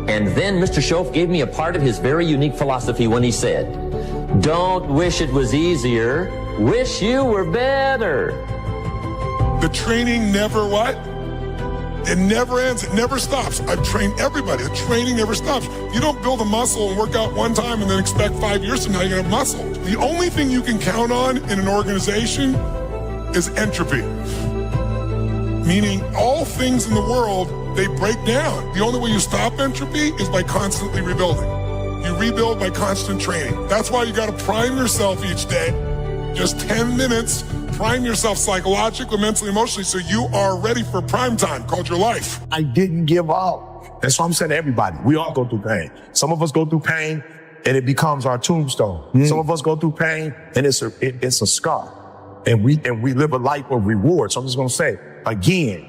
And then Mr. Schoaf gave me a part of his very unique philosophy when he said, don't wish it was easier, wish you were better. The training never what? It never ends. It never stops. I've trained everybody. The training never stops. You don't build a muscle and work out one time and then expect 5 years from now you're going to have muscle. The only thing you can count on in an organization is entropy. meaning all things in the world, they break down. The only way you stop entropy is by constantly rebuilding. You rebuild by constant training. That's why you got to prime yourself each day. Just 10 minutes, prime yourself psychologically, mentally, emotionally, so you are ready for prime time, called your life. I didn't give up. That's what I'm saying to everybody. We all go through pain. Some of us go through pain and it becomes our tombstone. Some of us go through pain and it's a scar. And we live a life of reward. So I'm just going to say, again,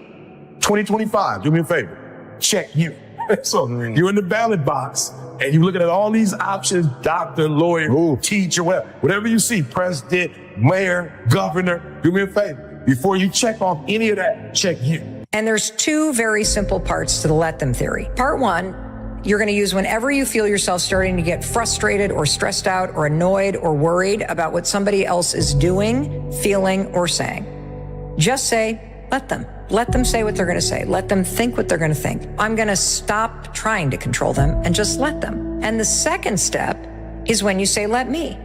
2025, do me a favor, check you. So you're in the ballot box and you're looking at all these options, doctor, lawyer, teacher, whatever you see, president, mayor, governor, do me a favor. Before you check off any of that, check you. And there's two very simple parts to the let them theory. Part one, you're going to use whenever you feel yourself starting to get frustrated or stressed out or annoyed or worried about what somebody else is doing, feeling, or saying. Just say, let them. Let them say what they're going to say. Let them think what they're going to think. I'm going to stop trying to control them and just let them. And the second step is when you say, let me.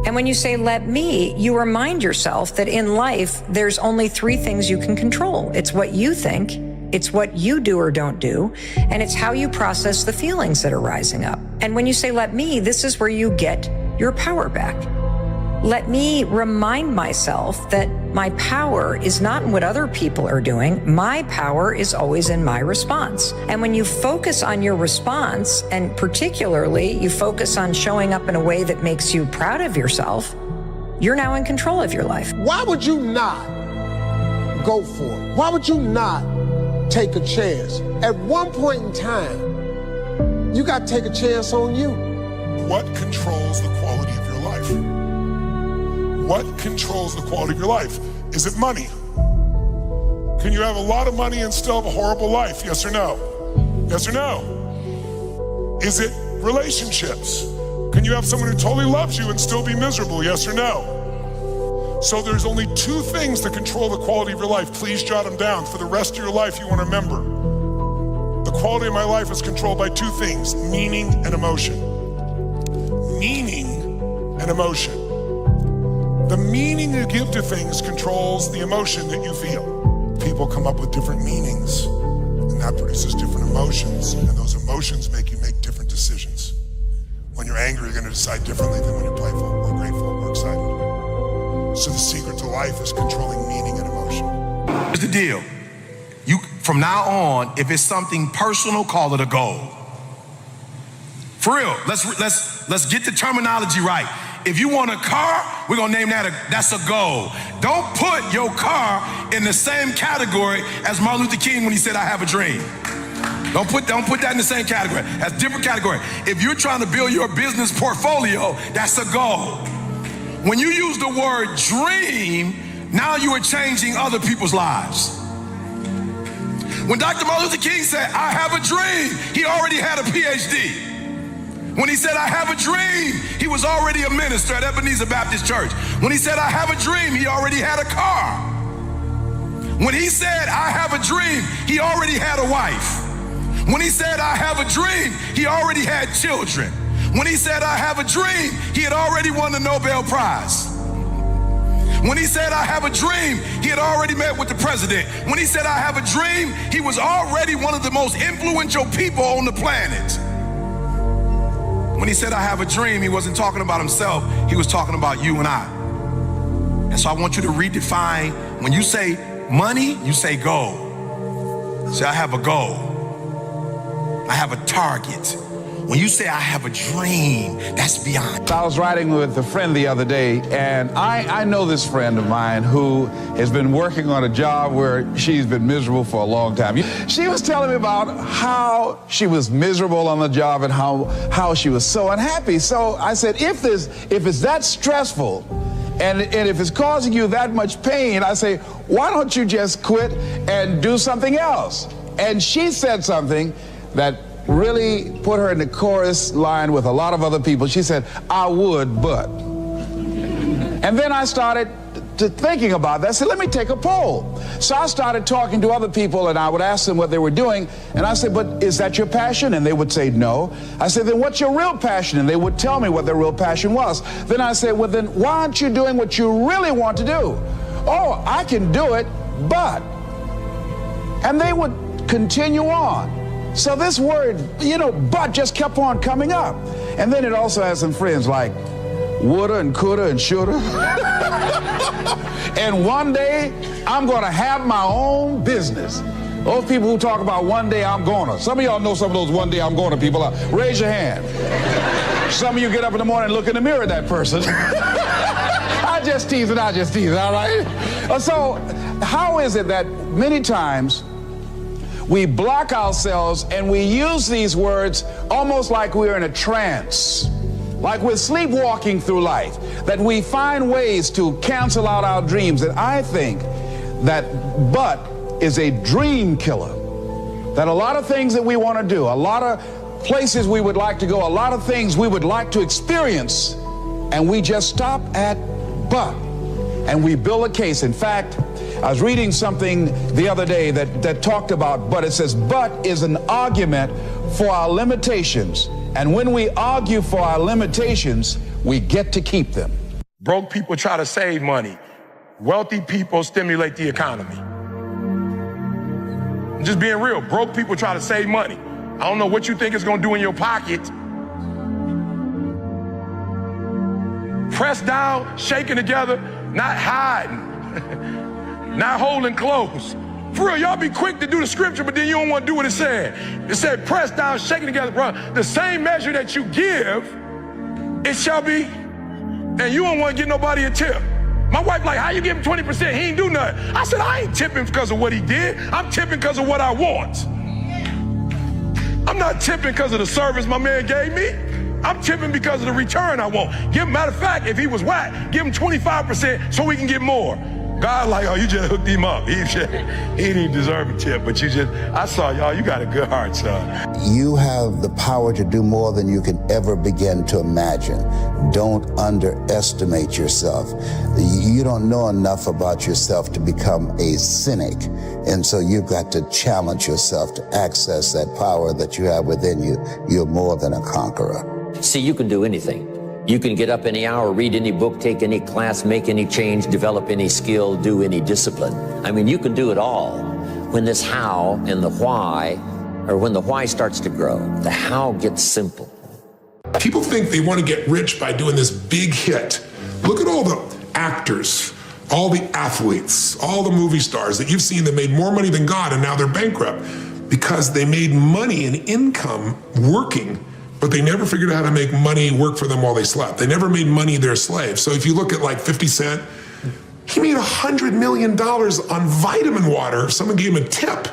And when you say, let me, you remind yourself that in life, there's only three things you can control. It's what you think, it's what you do or don't do, and it's how you process the feelings that are rising up. And when you say, let me, this is where you get your power back. Let me remind myself that my power is not in what other people are doing. My power is always in my response. And when you focus on your response, and particularly you focus on showing up in a way that makes you proud of yourself, you're now in control of your life. Why would you not go for it? Why would you not take a chance? At one point in time, you got to take a chance on you. What controls the quality of your life? What controls the quality of your life? Is it money? Can you have a lot of money and still have a horrible life? Yes or no? Yes or no? Is it relationships? Can you have someone who totally loves you and still be miserable? Yes or no? So there's only two things that control the quality of your life. Please jot them down. For the rest of your life, you want to remember. The quality of my life is controlled by two things: meaning and emotion. Meaning and emotion. The meaning you give to things controls the emotion that you feel. People come up with different meanings, and that produces different emotions, and those emotions make you make different decisions. When you're angry, you're going to decide differently than when you're playful or grateful or excited. So the secret to life is controlling meaning and emotion. Here's the deal. From now on, if it's something personal, call it a goal. For real, let's get the terminology right. If you want a car, we're gonna name that's a goal. Don't put your car in the same category as Martin Luther King when he said, I have a dream. Don't put that in the same category. That's a different category. If you're trying to build your business portfolio, that's a goal. When you use the word dream, now you are changing other people's lives. When Dr. Martin Luther King said, I have a dream, he already had a PhD. When he said, I have a dream, he was already a minister at Ebenezer Baptist Church. When he said, I have a dream, he already had a car. When he said, I have a dream, he already had a wife. When he said, I have a dream, he already had children. When he said, I have a dream, he had already won the Nobel Prize. When he said, I have a dream, he had already met with the president. When he said, I have a dream, he was already one of the most influential people on the planet. When he said, I have a dream, he wasn't talking about himself. He was talking about you and I. And so I want you to redefine, when you say money, you say goal. Say, I have a goal. I have a target. When you say I have a dream, that's beyond. I was riding with a friend the other day, and I know this friend of mine who has been working on a job where she's been miserable for a long time. She was telling me about how she was miserable on the job and how she was so unhappy. So I said, if it's that stressful, and if it's causing you that much pain, I say, why don't you just quit and do something else? And she said something that really put her in the chorus line with a lot of other people. She said, I would, but. And then I started thinking about that. I said, let me take a poll. So I started talking to other people, and I would ask them what they were doing. And I said, but is that your passion? And they would say no. I said, then what's your real passion? And they would tell me what their real passion was. Then I said, well, then why aren't you doing what you really want to do? Oh, I can do it, but. And they would continue on. So this word, but just kept on coming up. And then it also has some friends like woulda and coulda and shoulda. And one day, I'm gonna have my own business. Those people who talk about one day I'm gonna. Some of y'all know some of those one day I'm gonna people. Raise your hand. Some of you get up in the morning and look in the mirror at that person. I just tease it, all right? So how is it that many times we block ourselves and we use these words almost like we're in a trance, like we're sleepwalking through life, that we find ways to cancel out our dreams? And I think that but is a dream killer. That a lot of things that we want to do, a lot of places we would like to go, a lot of things we would like to experience, and we just stop at but, and we build a case. In fact, I was reading something the other day that talked about but. It says but is an argument for our limitations, and when we argue for our limitations, we get to keep them. Broke people try to save money. Wealthy people stimulate the economy. I'm just being real. Broke people try to save money. I don't know what you think it's gonna do in your pocket. Pressed down, shaking together, not hiding, not holding close. For real, y'all be quick to do the scripture, but then you don't want to do what it said. It said pressed down, shaking together, bro. The same measure that you give, it shall be, and you don't want to get nobody a tip. My wife like, how you give him 20%? He ain't do nothing. I said, I ain't tipping because of what he did. I'm tipping because of what I want. I'm not tipping because of the service my man gave me. I'm tipping because of the return I want. Matter of fact, if he was whack, give him 25% so we can get more. God like, oh, you just hooked him up. He didn't even deserve a tip, but I saw y'all, you got a good heart, son. You have the power to do more than you can ever begin to imagine. Don't underestimate yourself. You don't know enough about yourself to become a cynic. And so you've got to challenge yourself to access that power that you have within you. You're more than a conqueror. See, you can do anything. You can get up any hour, read any book, take any class, make any change, develop any skill, do any discipline. I mean, you can do it all. When this how and the why, or when the why starts to grow, the how gets simple. People think they want to get rich by doing this big hit. Look at all the actors, all the athletes, all the movie stars that you've seen that made more money than God and now they're bankrupt because they made money and income working, but they never figured out how to make money work for them while they slept. They never made money their slave. So if you look at like 50 Cent, he made $100 million on vitamin water. Someone gave him a tip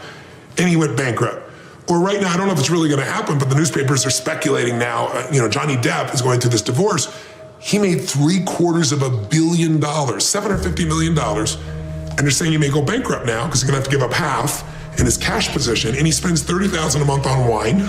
and he went bankrupt. Or right now, I don't know if it's really gonna happen, but the newspapers are speculating now, Johnny Depp is going through this divorce. He made $750 million, $750 million. And they're saying he may go bankrupt now because he's gonna have to give up half in his cash position, and he spends $30,000 a month on wine,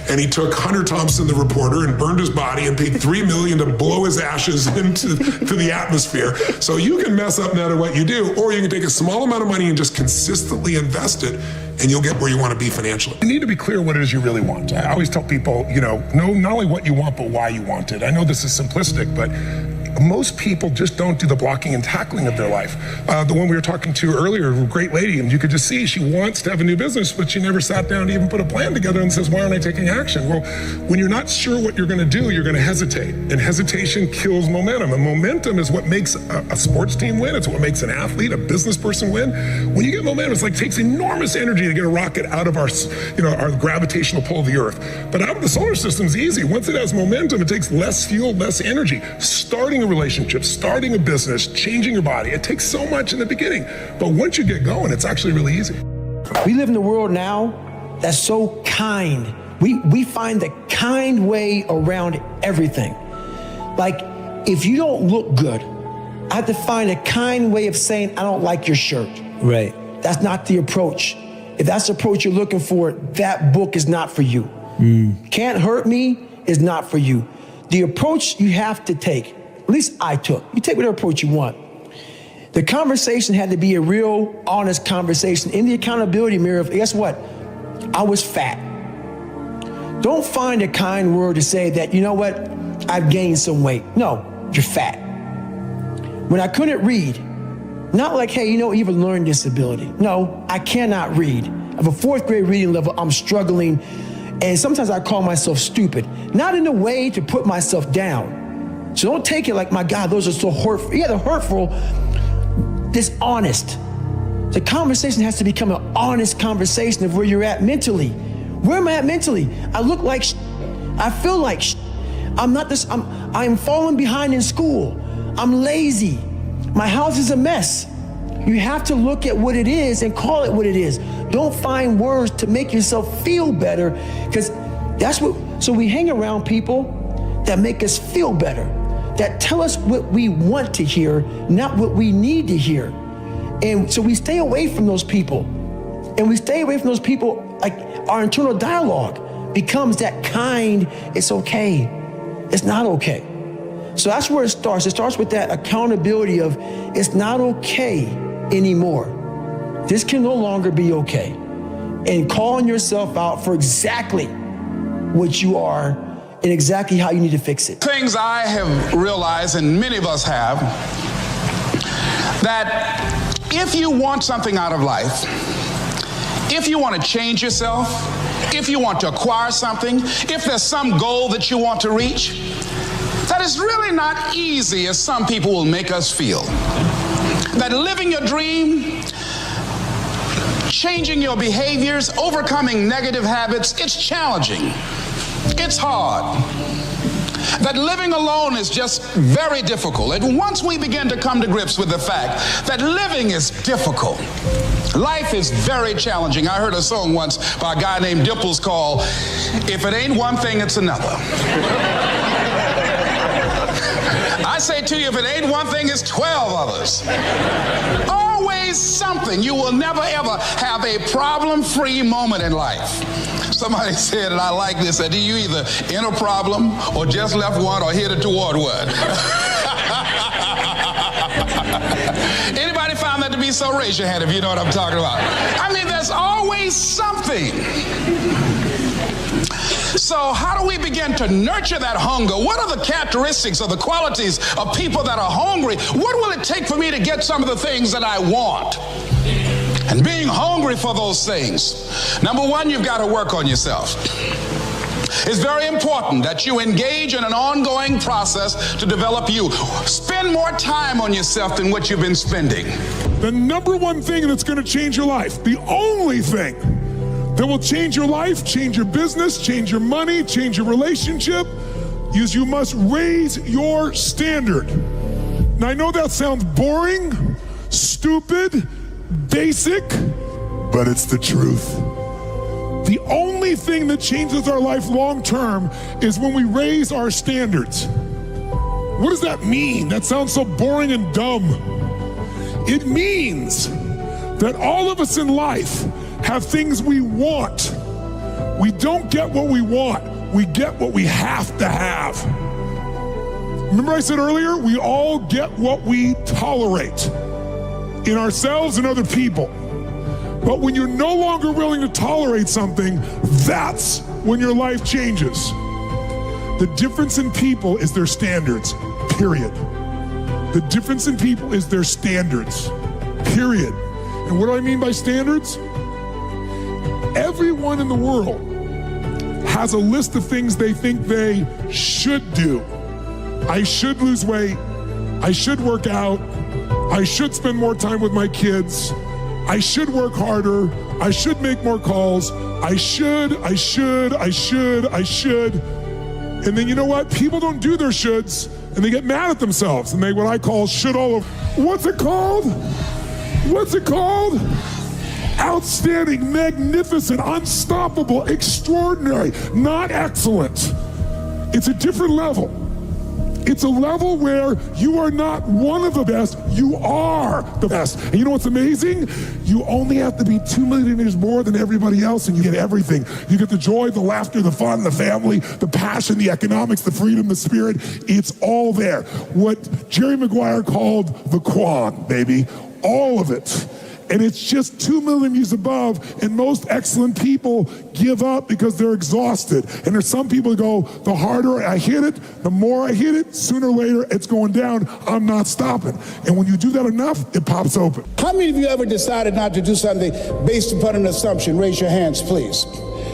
and he took Hunter Thompson, the reporter, and burned his body and paid $3 million to blow his ashes into the atmosphere. So you can mess up no matter what you do, or you can take a small amount of money and just consistently invest it, and you'll get where you want to be financially. You need to be clear what it is you really want. I always tell people, know not only what you want, but why you want it. I know this is simplistic, but most people just don't do the blocking and tackling of their life. The one we were talking to earlier, a great lady, and you could just see she wants to have a new business, but she never sat down to even put a plan together and says, why aren't I taking action? Well, when you're not sure what you're gonna do, you're gonna hesitate. And hesitation kills momentum. And momentum is what makes a sports team win. It's what makes an athlete, a business person win. When you get momentum, it's like it takes enormous energy to get a rocket out of our gravitational pull of the earth. But out of the solar system is easy. Once it has momentum, it takes less fuel, less energy. Starting a relationship, starting a business, changing your body, it takes so much in the beginning. But once you get going, it's actually really easy. We live in a world now that's so kind. We find the kind way around everything. Like, if you don't look good, I have to find a kind way of saying, I don't like your shirt. Right. That's not the approach. If that's the approach you're looking for, that book is not for you. Can't Hurt Me is not for you. The approach you have to take, at least I took, you take whatever approach you want. The conversation had to be a real, honest conversation. In the accountability mirror, guess what? I was fat. Don't find a kind word to say that, you know what, I've gained some weight. No, you're fat. When I couldn't read, not like, hey, you have a learning disability. No, I cannot read. have a fourth grade reading level, I'm struggling. And sometimes I call myself stupid, not in a way to put myself down. So don't take it like, my God, those are so hurtful. Yeah, they're hurtful, dishonest. The conversation has to become an honest conversation of where you're at mentally. Where am I at mentally? I look like I feel like I'm falling behind in school. I'm lazy. My house is a mess. You have to look at what it is and call it what it is. Don't find words to make yourself feel better, because so we hang around people that make us feel better, that tell us what we want to hear, not what we need to hear. And so we stay away from those people. And we stay away from those people, like our internal dialogue becomes that kind, it's okay, it's not okay. So that's where it starts. It starts with that accountability of, it's not okay anymore. This can no longer be okay. And calling yourself out for exactly what you are and exactly how you need to fix it. Things I have realized, and many of us have, that if you want something out of life, if you want to change yourself, if you want to acquire something, if there's some goal that you want to reach, that is really not easy as some people will make us feel. That living your dream, changing your behaviors, overcoming negative habits, it's challenging. It's hard. That living alone is just very difficult. And once we begin to come to grips with the fact that living is difficult, life is very challenging. I heard a song once by a guy named Dimples called, "If it ain't one thing, it's another." I say to you, if it ain't one thing, it's 12 others. Always something. You will never ever have a problem-free moment in life. Somebody said, and I like this, that you either in a problem or just left one or headed toward one. Anybody found that to be so? Raise your hand if you know what I'm talking about. I mean, there's always something. So how do we begin to nurture that hunger? What are the characteristics or the qualities of people that are hungry? What will it take for me to get some of the things that I want? And being hungry for those things. Number one, you've got to work on yourself. It's very important that you engage in an ongoing process to develop you. Spend more time on yourself than what you've been spending. The number one thing that's going to change your life, the only thing that will change your life, change your business, change your money, change your relationship, is you must raise your standard. Now, I know that sounds boring, stupid, basic, but it's the truth. The only thing that changes our life long term is when we raise our standards. What does that mean? That sounds so boring and dumb. It means that all of us in life have things we want. We don't get what we want. We get what we have to have. Remember I said earlier, we all get what we tolerate in ourselves and other people. But when you're no longer willing to tolerate something, that's when your life changes. The difference in people is their standards, period. The difference in people is their standards, period. And what do I mean by standards? Everyone in the world has a list of things they think they should do. I should lose weight. I should work out. I should spend more time with my kids. I should work harder. I should make more calls. I should. And then you know what? People don't do their shoulds and they get mad at themselves and they what I call should all of. What's it called? What's it called? Outstanding, magnificent, unstoppable, extraordinary, not excellent. It's a different level. It's a level where you are not one of the best, you are the best. And you know what's amazing? You only have to be 2 millimeters more than everybody else and you get everything. You get the joy, the laughter, the fun, the family, the passion, the economics, the freedom, the spirit. It's all there. What Jerry Maguire called the Quan, baby. All of it. and it's just 2 million views above, and most excellent people give up because they're exhausted. And there's some people who go, the harder I hit it, the more I hit it, sooner or later it's going down, I'm not stopping. And when you do that enough, it pops open. How many of you ever decided not to do something based upon an assumption? Raise your hands, please.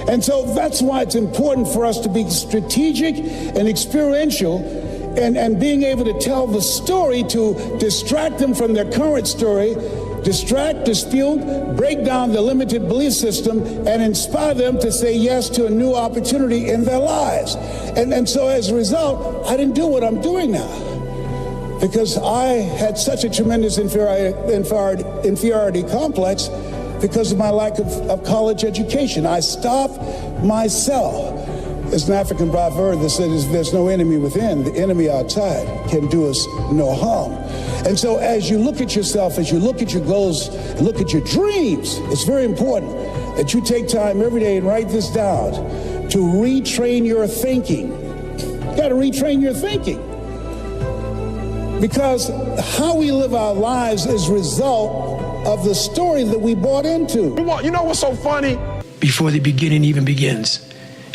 And so that's why it's important for us to be strategic and experiential and being able to tell the story to distract them from their current story, distract, dispute, break down the limited belief system, and inspire them to say yes to a new opportunity in their lives. And so as a result, I didn't do what I'm doing now because I had such a tremendous inferiority complex because of my lack of college education. I stopped myself. There's an African proverb that says there's no enemy within, the enemy outside can do us no harm. And so as you look at yourself, as you look at your goals, and look at your dreams, it's very important that you take time every day and write this down to retrain your thinking. You got to retrain your thinking. Because how we live our lives is a result of the story that we bought into. You know what's so funny? Before the beginning even begins.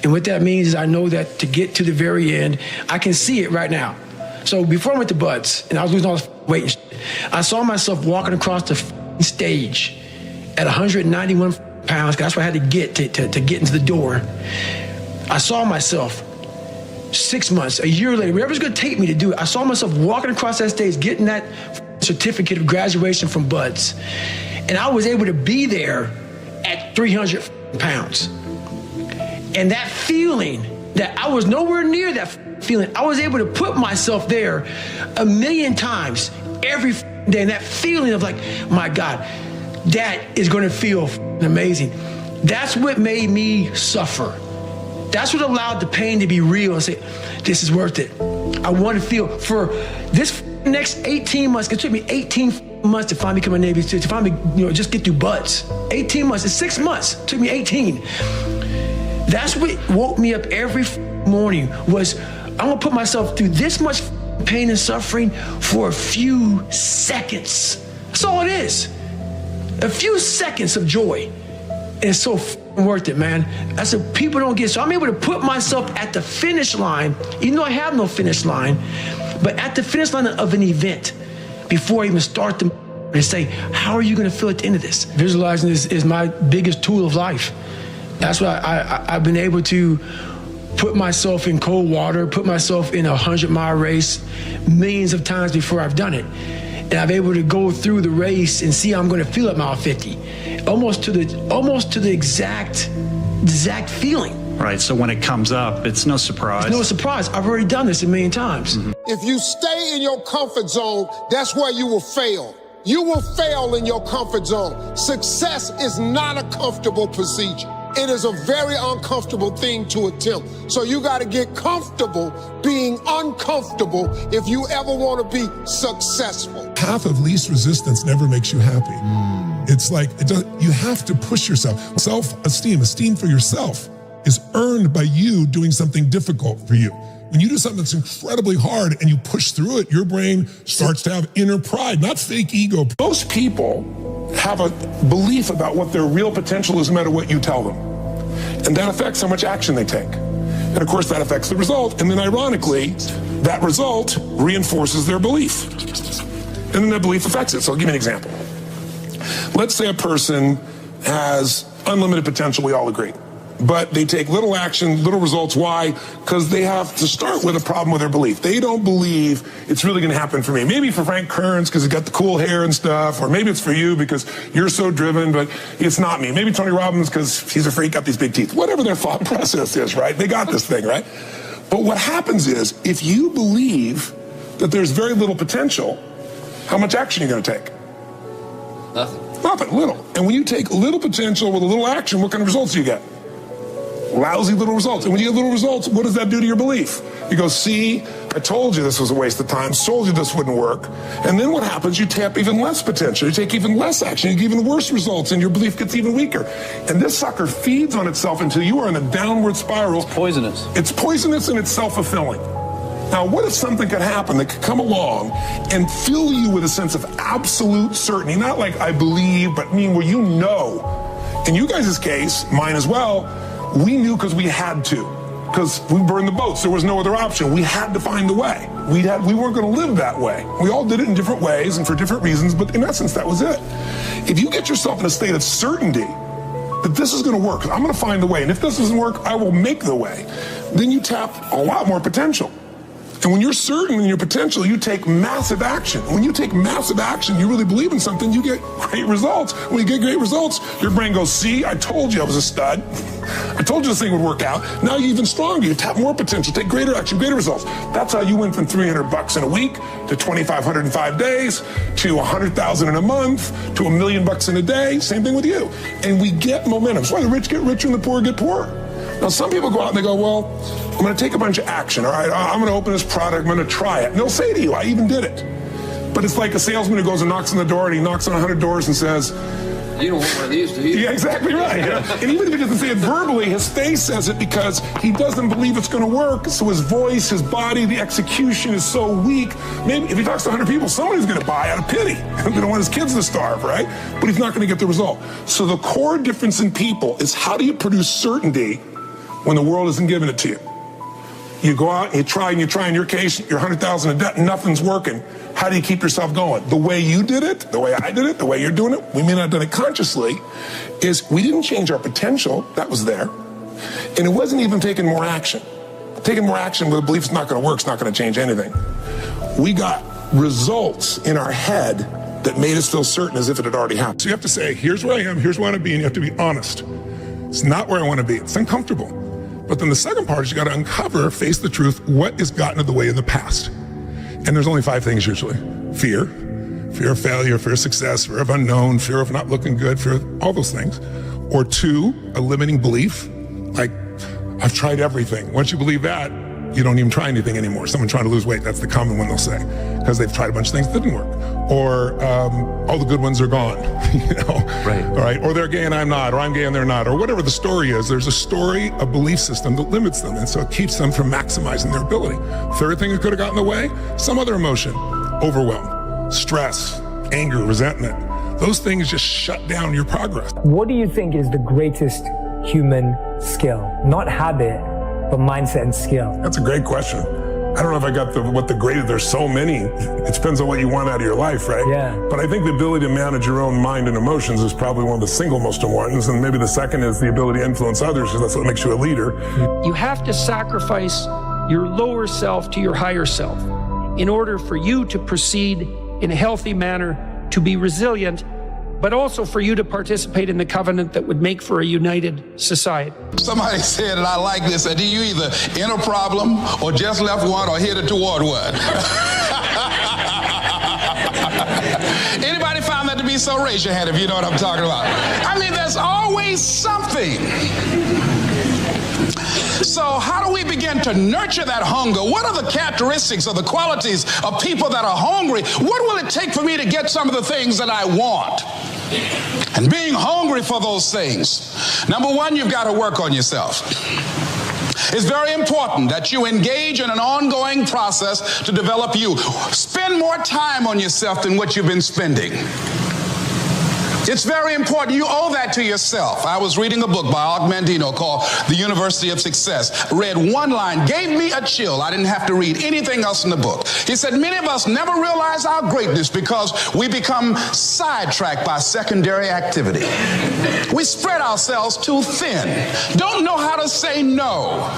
And what that means is I know that to get to the very end, I can see it right now. So before I went to Buds and I was losing all this weight and shit, I saw myself walking across the stage at 191 pounds, 'cause that's what I had to get to get into the door. I saw myself 6 months, a year later, whatever's gonna take me to do it, I saw myself walking across that stage, getting that certificate of graduation from Buds. And I was able to be there at 300 pounds. And that feeling that I was nowhere near that feeling, I was able to put myself there 1,000,000 times every day. And that feeling of like, my God, that is going to feel amazing. That's what made me suffer. That's what allowed the pain to be real and say, this is worth it. I want to feel for this next 18 months. It took me 18 months to finally become a Navy SEAL, to finally, just get through Buds. 18 months, it's 6 months. It took me 18. That's what woke me up every morning was, I'm gonna put myself through this much pain and suffering for a few seconds. That's all it is. A few seconds of joy. And it's so worth it, man. That's what people don't get. So I'm able to put myself at the finish line, even though I have no finish line, but at the finish line of an event before I even start the and say, how are you gonna feel at the end of this? Visualizing is my biggest tool of life. That's why I've been able to put myself in cold water, put myself in a 100-mile race millions of times before I've done it. And I'm able to go through the race and see how I'm going to feel at mile 50, almost to the exact feeling. Right, so when it comes up, it's no surprise. It's no surprise. I've already done this 1,000,000 times. Mm-hmm. If you stay in your comfort zone, that's where you will fail. You will fail in your comfort zone. Success is not a comfortable procedure. It is a very uncomfortable thing to attempt. So you got to get comfortable being uncomfortable if you ever want to be successful. Path of least resistance never makes you happy. It's like, you have to push yourself. Self-esteem, esteem for yourself is earned by you doing something difficult for you. When you do something that's incredibly hard and you push through it, your brain starts to have inner pride, not fake ego. Most people have a belief about what their real potential is no matter what you tell them. And that affects how much action they take. And of course that affects the result. And then ironically, that result reinforces their belief. And then that belief affects it. So I'll give you an example. Let's say a person has unlimited potential, we all agree. But they take little action, little results. Why? Because they have to start with a problem with their belief. They don't believe it's really going to happen for me. Maybe for Frank Kearns because he's got the cool hair and stuff, or maybe it's for you because you're so driven, but it's not me. Maybe Tony Robbins because he's a freak, got these big teeth. Whatever their thought process is, right? They got this thing, right? But what happens is, if you believe that there's very little potential, how much action are you going to take? Nothing, little. And when you take little potential with a little action, what kind of results do you get? Lousy little results. And when you get little results, what does that do to your belief? You go, see, I told you this was a waste of time, told you this wouldn't work. And then what happens? You tap even less potential. You take even less action. You get even worse results, and your belief gets even weaker. And this sucker feeds on itself until you are in a downward spiral. It's poisonous. It's poisonous and it's self-fulfilling. Now, what if something could happen that could come along and fill you with a sense of absolute certainty? Not like I believe, but I mean where you know. In you guys' case, mine as well, we knew because we had to. Because we burned the boats. There was no other option. We had to find a way. We weren't going to live that way. We all did it in different ways and for different reasons, but in essence, that was it. If you get yourself in a state of certainty that this is going to work, I'm going to find a way, and if this doesn't work, I will make the way, then you tap a lot more potential. And when you're certain in your potential, you take massive action. When you take massive action, you really believe in something, you get great results. When you get great results, your brain goes, see, I told you I was a stud. I told you this thing would work out. Now you're even stronger. You tap more potential, take greater action, greater results. That's how you went from $300 in a week to $2,500 in 5 days to $100,000 in a month to $1 million in a day. Same thing with you. And we get momentum. That's why the rich get richer and the poor get poorer. Now, some people go out and they go, well, I'm going to take a bunch of action, all right? I'm going to open this product, I'm going to try it. And they'll say to you, I even did it. But it's like a salesman who goes and knocks on the door, and he knocks on 100 doors and says, you don't want one of these, do you? Yeah, exactly right. And even if he doesn't say it verbally, his face says it because he doesn't believe it's going to work. So his voice, his body, the execution is so weak. Maybe if he talks to 100 people, somebody's going to buy out of pity. They don't want his kids to starve, right? But he's not going to get the result. So the core difference in people is how do you produce certainty when the world isn't giving it to you? You go out and you try. In your case, you're $100,000 in debt, nothing's working. How do you keep yourself going? The way you did it, the way I did it, the way you're doing it, we may not have done it consciously, is we didn't change our potential. That was there. And it wasn't even taking more action. Taking more action with a belief it's not going to work, it's not going to change anything. We got results in our head that made us feel certain as if it had already happened. So you have to say, here's where I am, here's where I want to be, and you have to be honest. It's not where I want to be. It's uncomfortable. But then the second part is you got to uncover, face the truth, what has gotten in the way in the past. And there's only 5 things usually. Fear of failure, fear of success, fear of unknown, fear of not looking good, fear of all those things. Or 2, a limiting belief, like I've tried everything. Once you believe that, you don't even try anything anymore. Someone trying to lose weight, that's the common one they'll say, because they've tried a bunch of things that didn't work. Or all the good ones are gone, Right. All right. Or they're gay and I'm not, or I'm gay and they're not, or whatever the story is. There's a story, a belief system that limits them, and so it keeps them from maximizing their ability. Third thing that could have gotten in the way, some other emotion, overwhelm, stress, anger, resentment. Those things just shut down your progress. What do you think is the greatest human skill? Not habit, but mindset and skill. That's a great question. I don't know if I got what the greatest, there's so many. It depends on what you want out of your life, right? Yeah. But I think the ability to manage your own mind and emotions is probably one of the single most important. And maybe the second is the ability to influence others, because that's what makes you a leader. You have to sacrifice your lower self to your higher self in order for you to proceed in a healthy manner, to be resilient, but also for you to participate in the covenant that would make for a united society. Somebody said, and I like this, that you either in a problem or just left one or headed toward one. Anybody found that to be so? Raise your hand if you know what I'm talking about. I mean, there's always something. So how do we begin to nurture that hunger? What are the characteristics or the qualities of people that are hungry? What will it take for me to get some of the things that I want? And being hungry for those things. Number one, you've got to work on yourself. It's very important that you engage in an ongoing process to develop you. Spend more time on yourself than what you've been spending. It's very important. You owe that to yourself. I was reading a book by Og Mandino called The University of Success. Read one line, gave me a chill. I didn't have to read anything else in the book. He said, many of us never realize our greatness because we become sidetracked by secondary activity. We spread ourselves too thin, don't know how to say no.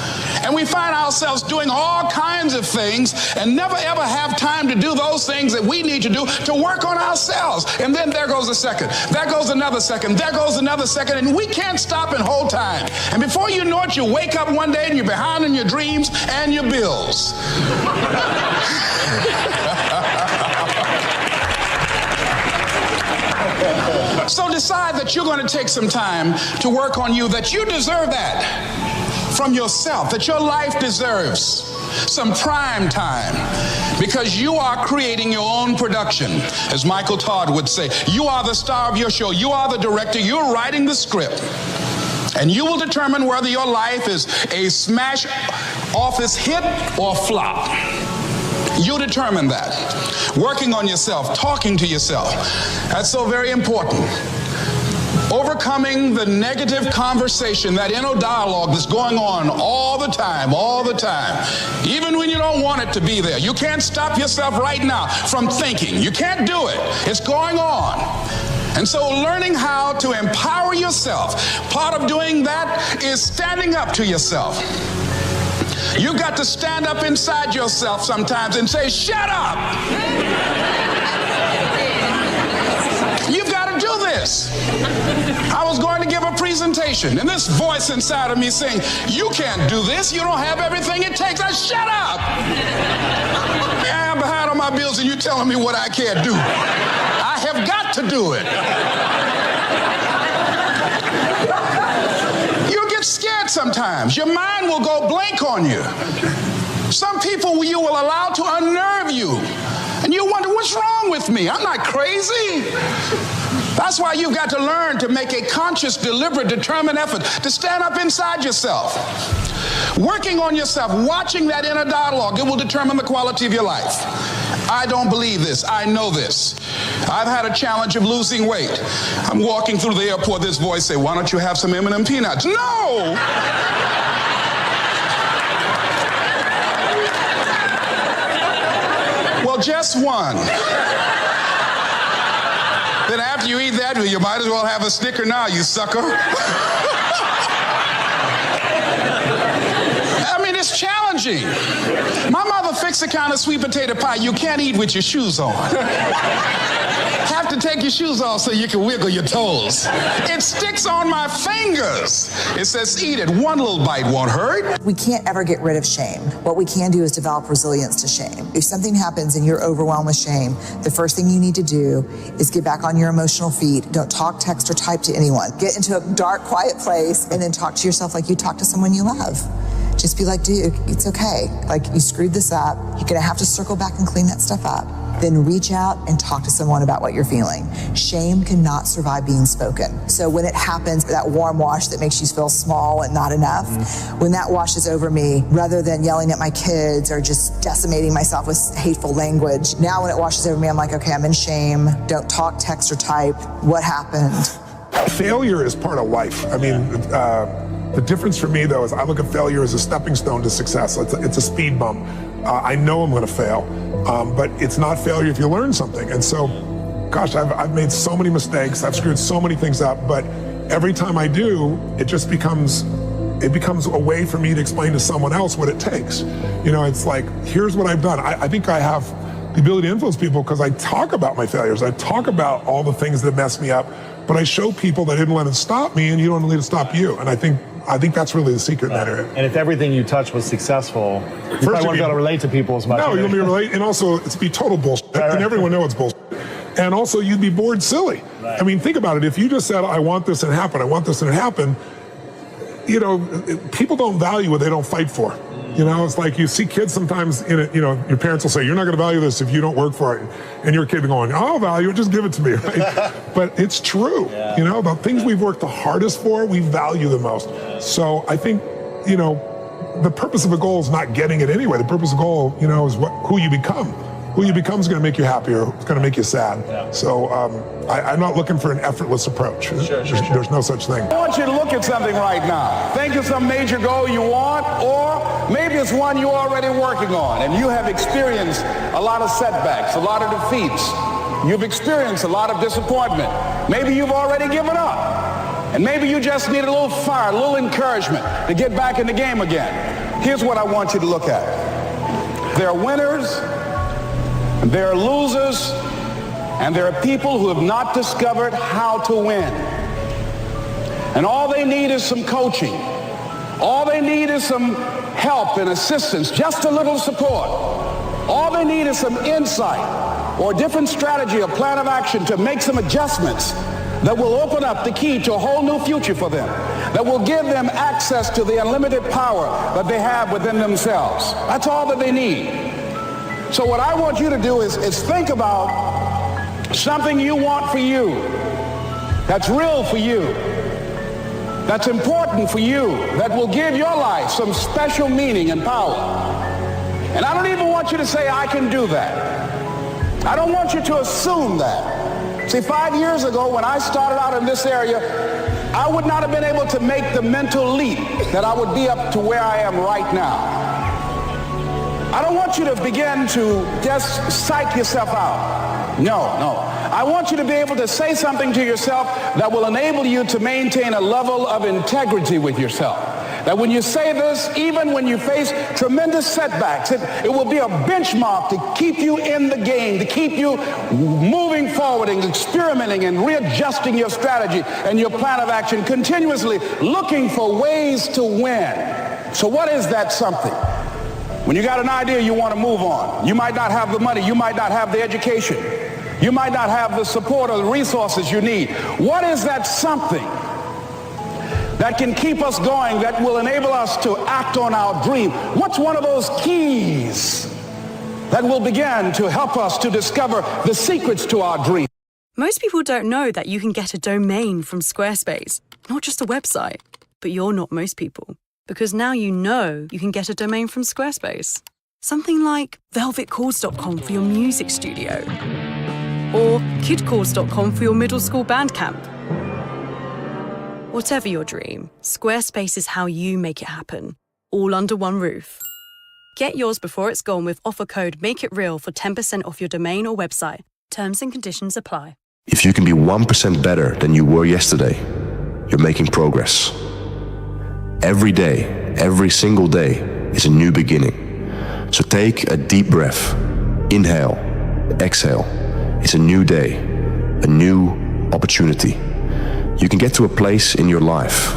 And we find ourselves doing all kinds of things and never ever have time to do those things that we need to do to work on ourselves. And then there goes a second. There goes another second. There goes another second. And we can't stop and hold time. And before you know it, you wake up one day and you're behind on your dreams and your bills. So decide that you're going to take some time to work on you, that you deserve that from yourself, that your life deserves some prime time, because you are creating your own production. As Michael Todd would say, you are the star of your show. You are the director. You're writing the script. And you will determine whether your life is a smash office hit or flop. You determine that. Working on yourself, talking to yourself. That's so very important. Overcoming the negative conversation, that inner dialogue that's going on all the time, even when you don't want it to be there. You can't stop yourself right now from thinking. You can't do it. It's going on. And so learning how to empower yourself, part of doing that is standing up to yourself. You've got to stand up inside yourself sometimes and say, shut up! You've got to do this. I was going to give a presentation, and this voice inside of me saying, you can't do this. You don't have everything it takes. Shut up! I'm behind on my bills, and you're telling me what I can't do. I have got to do it. You'll get scared sometimes. Your mind will go blank on you. Some people you will allow to unnerve you. And you wonder, what's wrong with me? I'm not crazy. That's why you've got to learn to make a conscious, deliberate, determined effort to stand up inside yourself. Working on yourself, watching that inner dialogue, it will determine the quality of your life. I don't believe this. I know this. I've had a challenge of losing weight. I'm walking through the airport, this voice say, why don't you have some M&M peanuts? No! Well, just one. Then after you eat that, you might as well have a Snicker now, you sucker. I mean, it's challenging. My mother fixed the kind of sweet potato pie you can't eat with your shoes on. Have to take your shoes off so you can wiggle your toes. It sticks on my fingers. It says, eat it. One little bite won't hurt. We can't ever get rid of shame. What we can do is develop resilience to shame. If something happens and you're overwhelmed with shame, the first thing you need to do is get back on your emotional feet. Don't talk, text, or type to anyone. Get into a dark, quiet place and then talk to yourself like you talk to someone you love. Just be like, dude, it's okay. Like, you screwed this up. You're gonna have to circle back and clean that stuff up. Then reach out and talk to someone about what you're feeling. Shame cannot survive being spoken. So when it happens, that warm wash that makes you feel small and not enough, when that washes over me, rather than yelling at my kids or just decimating myself with hateful language, now when it washes over me, I'm like, okay, I'm in shame. Don't talk, text, or type. What happened? Failure is part of life. I mean, the difference for me, though, is I look at failure as a stepping stone to success. It's a speed bump. I know I'm going to fail, but it's not failure if you learn something. And so, gosh, I've made so many mistakes. I've screwed so many things up, but every time I do, it just becomes a way for me to explain to someone else what it takes. You know, it's like, here's what I've done. I think I have the ability to influence people because I talk about my failures. I talk about all the things that mess me up, but I show people that I didn't let it stop me, and you don't let it stop you. And I think that's really the secret in that area. And if everything you touch was successful, you probably won't be able to relate to people as much. No, you'll be relate, and also it's be total bullshit, and everyone knows it's bullshit. And also you'd be bored silly. Right. I mean, think about it. If you just said, I want this and it happened, I want this and it happened, you know, people don't value what they don't fight for. You know, it's like you see kids sometimes in it, you know, your parents will say, you're not going to value this if you don't work for it. And your kid going, I'll value it, just give it to me, right? But it's true. Yeah. You know, the things we've worked the hardest for, we value the most. So I think, you know, the purpose of a goal is not getting it anyway. The purpose of a goal, you know, is who you become. Who you become is going to make you happier. It's going to make you sad. Yeah. So I'm not looking for an effortless approach. Sure. There's no such thing. I want you to look at something right now. Think of some major goal you want, or maybe it's one you're already working on, and you have experienced a lot of setbacks, a lot of defeats. You've experienced a lot of disappointment. Maybe you've already given up. And maybe you just need a little fire, a little encouragement to get back in the game again. Here's what I want you to look at. There are winners, there are losers, and there are people who have not discovered how to win. And all they need is some coaching. All they need is some help and assistance, just a little support. All they need is some insight or a different strategy, a plan of action to make some adjustments that will open up the key to a whole new future for them, that will give them access to the unlimited power that they have within themselves. That's all that they need. So what I want you to do is think about something you want for you, that's real for you. that's important for you, that will give your life some special meaning and power. And I don't even want you to say, I can do that. I don't want you to assume that. See, 5 years ago when I started out in this area, I would not have been able to make the mental leap that I would be up to where I am right now. I don't want you to begin to just psych yourself out. No. I want you to be able to say something to yourself that will enable you to maintain a level of integrity with yourself. That when you say this, even when you face tremendous setbacks, it will be a benchmark to keep you in the game, to keep you moving forward and experimenting and readjusting your strategy and your plan of action, continuously looking for ways to win. So what is that something? When you got an idea you want to move on, you might not have the money, you might not have the education, you might not have the support or the resources you need. What is that something that can keep us going, that will enable us to act on our dream? What's one of those keys that will begin to help us to discover the secrets to our dream? Most people don't know that you can get a domain from Squarespace, not just a website. But you're not most people, because now you know you can get a domain from Squarespace. Something like velvetchords.com for your music studio, or kidchords.com for your middle school band camp. Whatever your dream, Squarespace is how you make it happen, all under one roof. Get yours before it's gone with offer code MAKEITREAL for 10% off your domain or website. Terms and conditions apply. If you can be 1% better than you were yesterday, you're making progress. Every day, every single day is a new beginning. So take a deep breath. Inhale, exhale. It's a new day, a new opportunity. You can get to a place in your life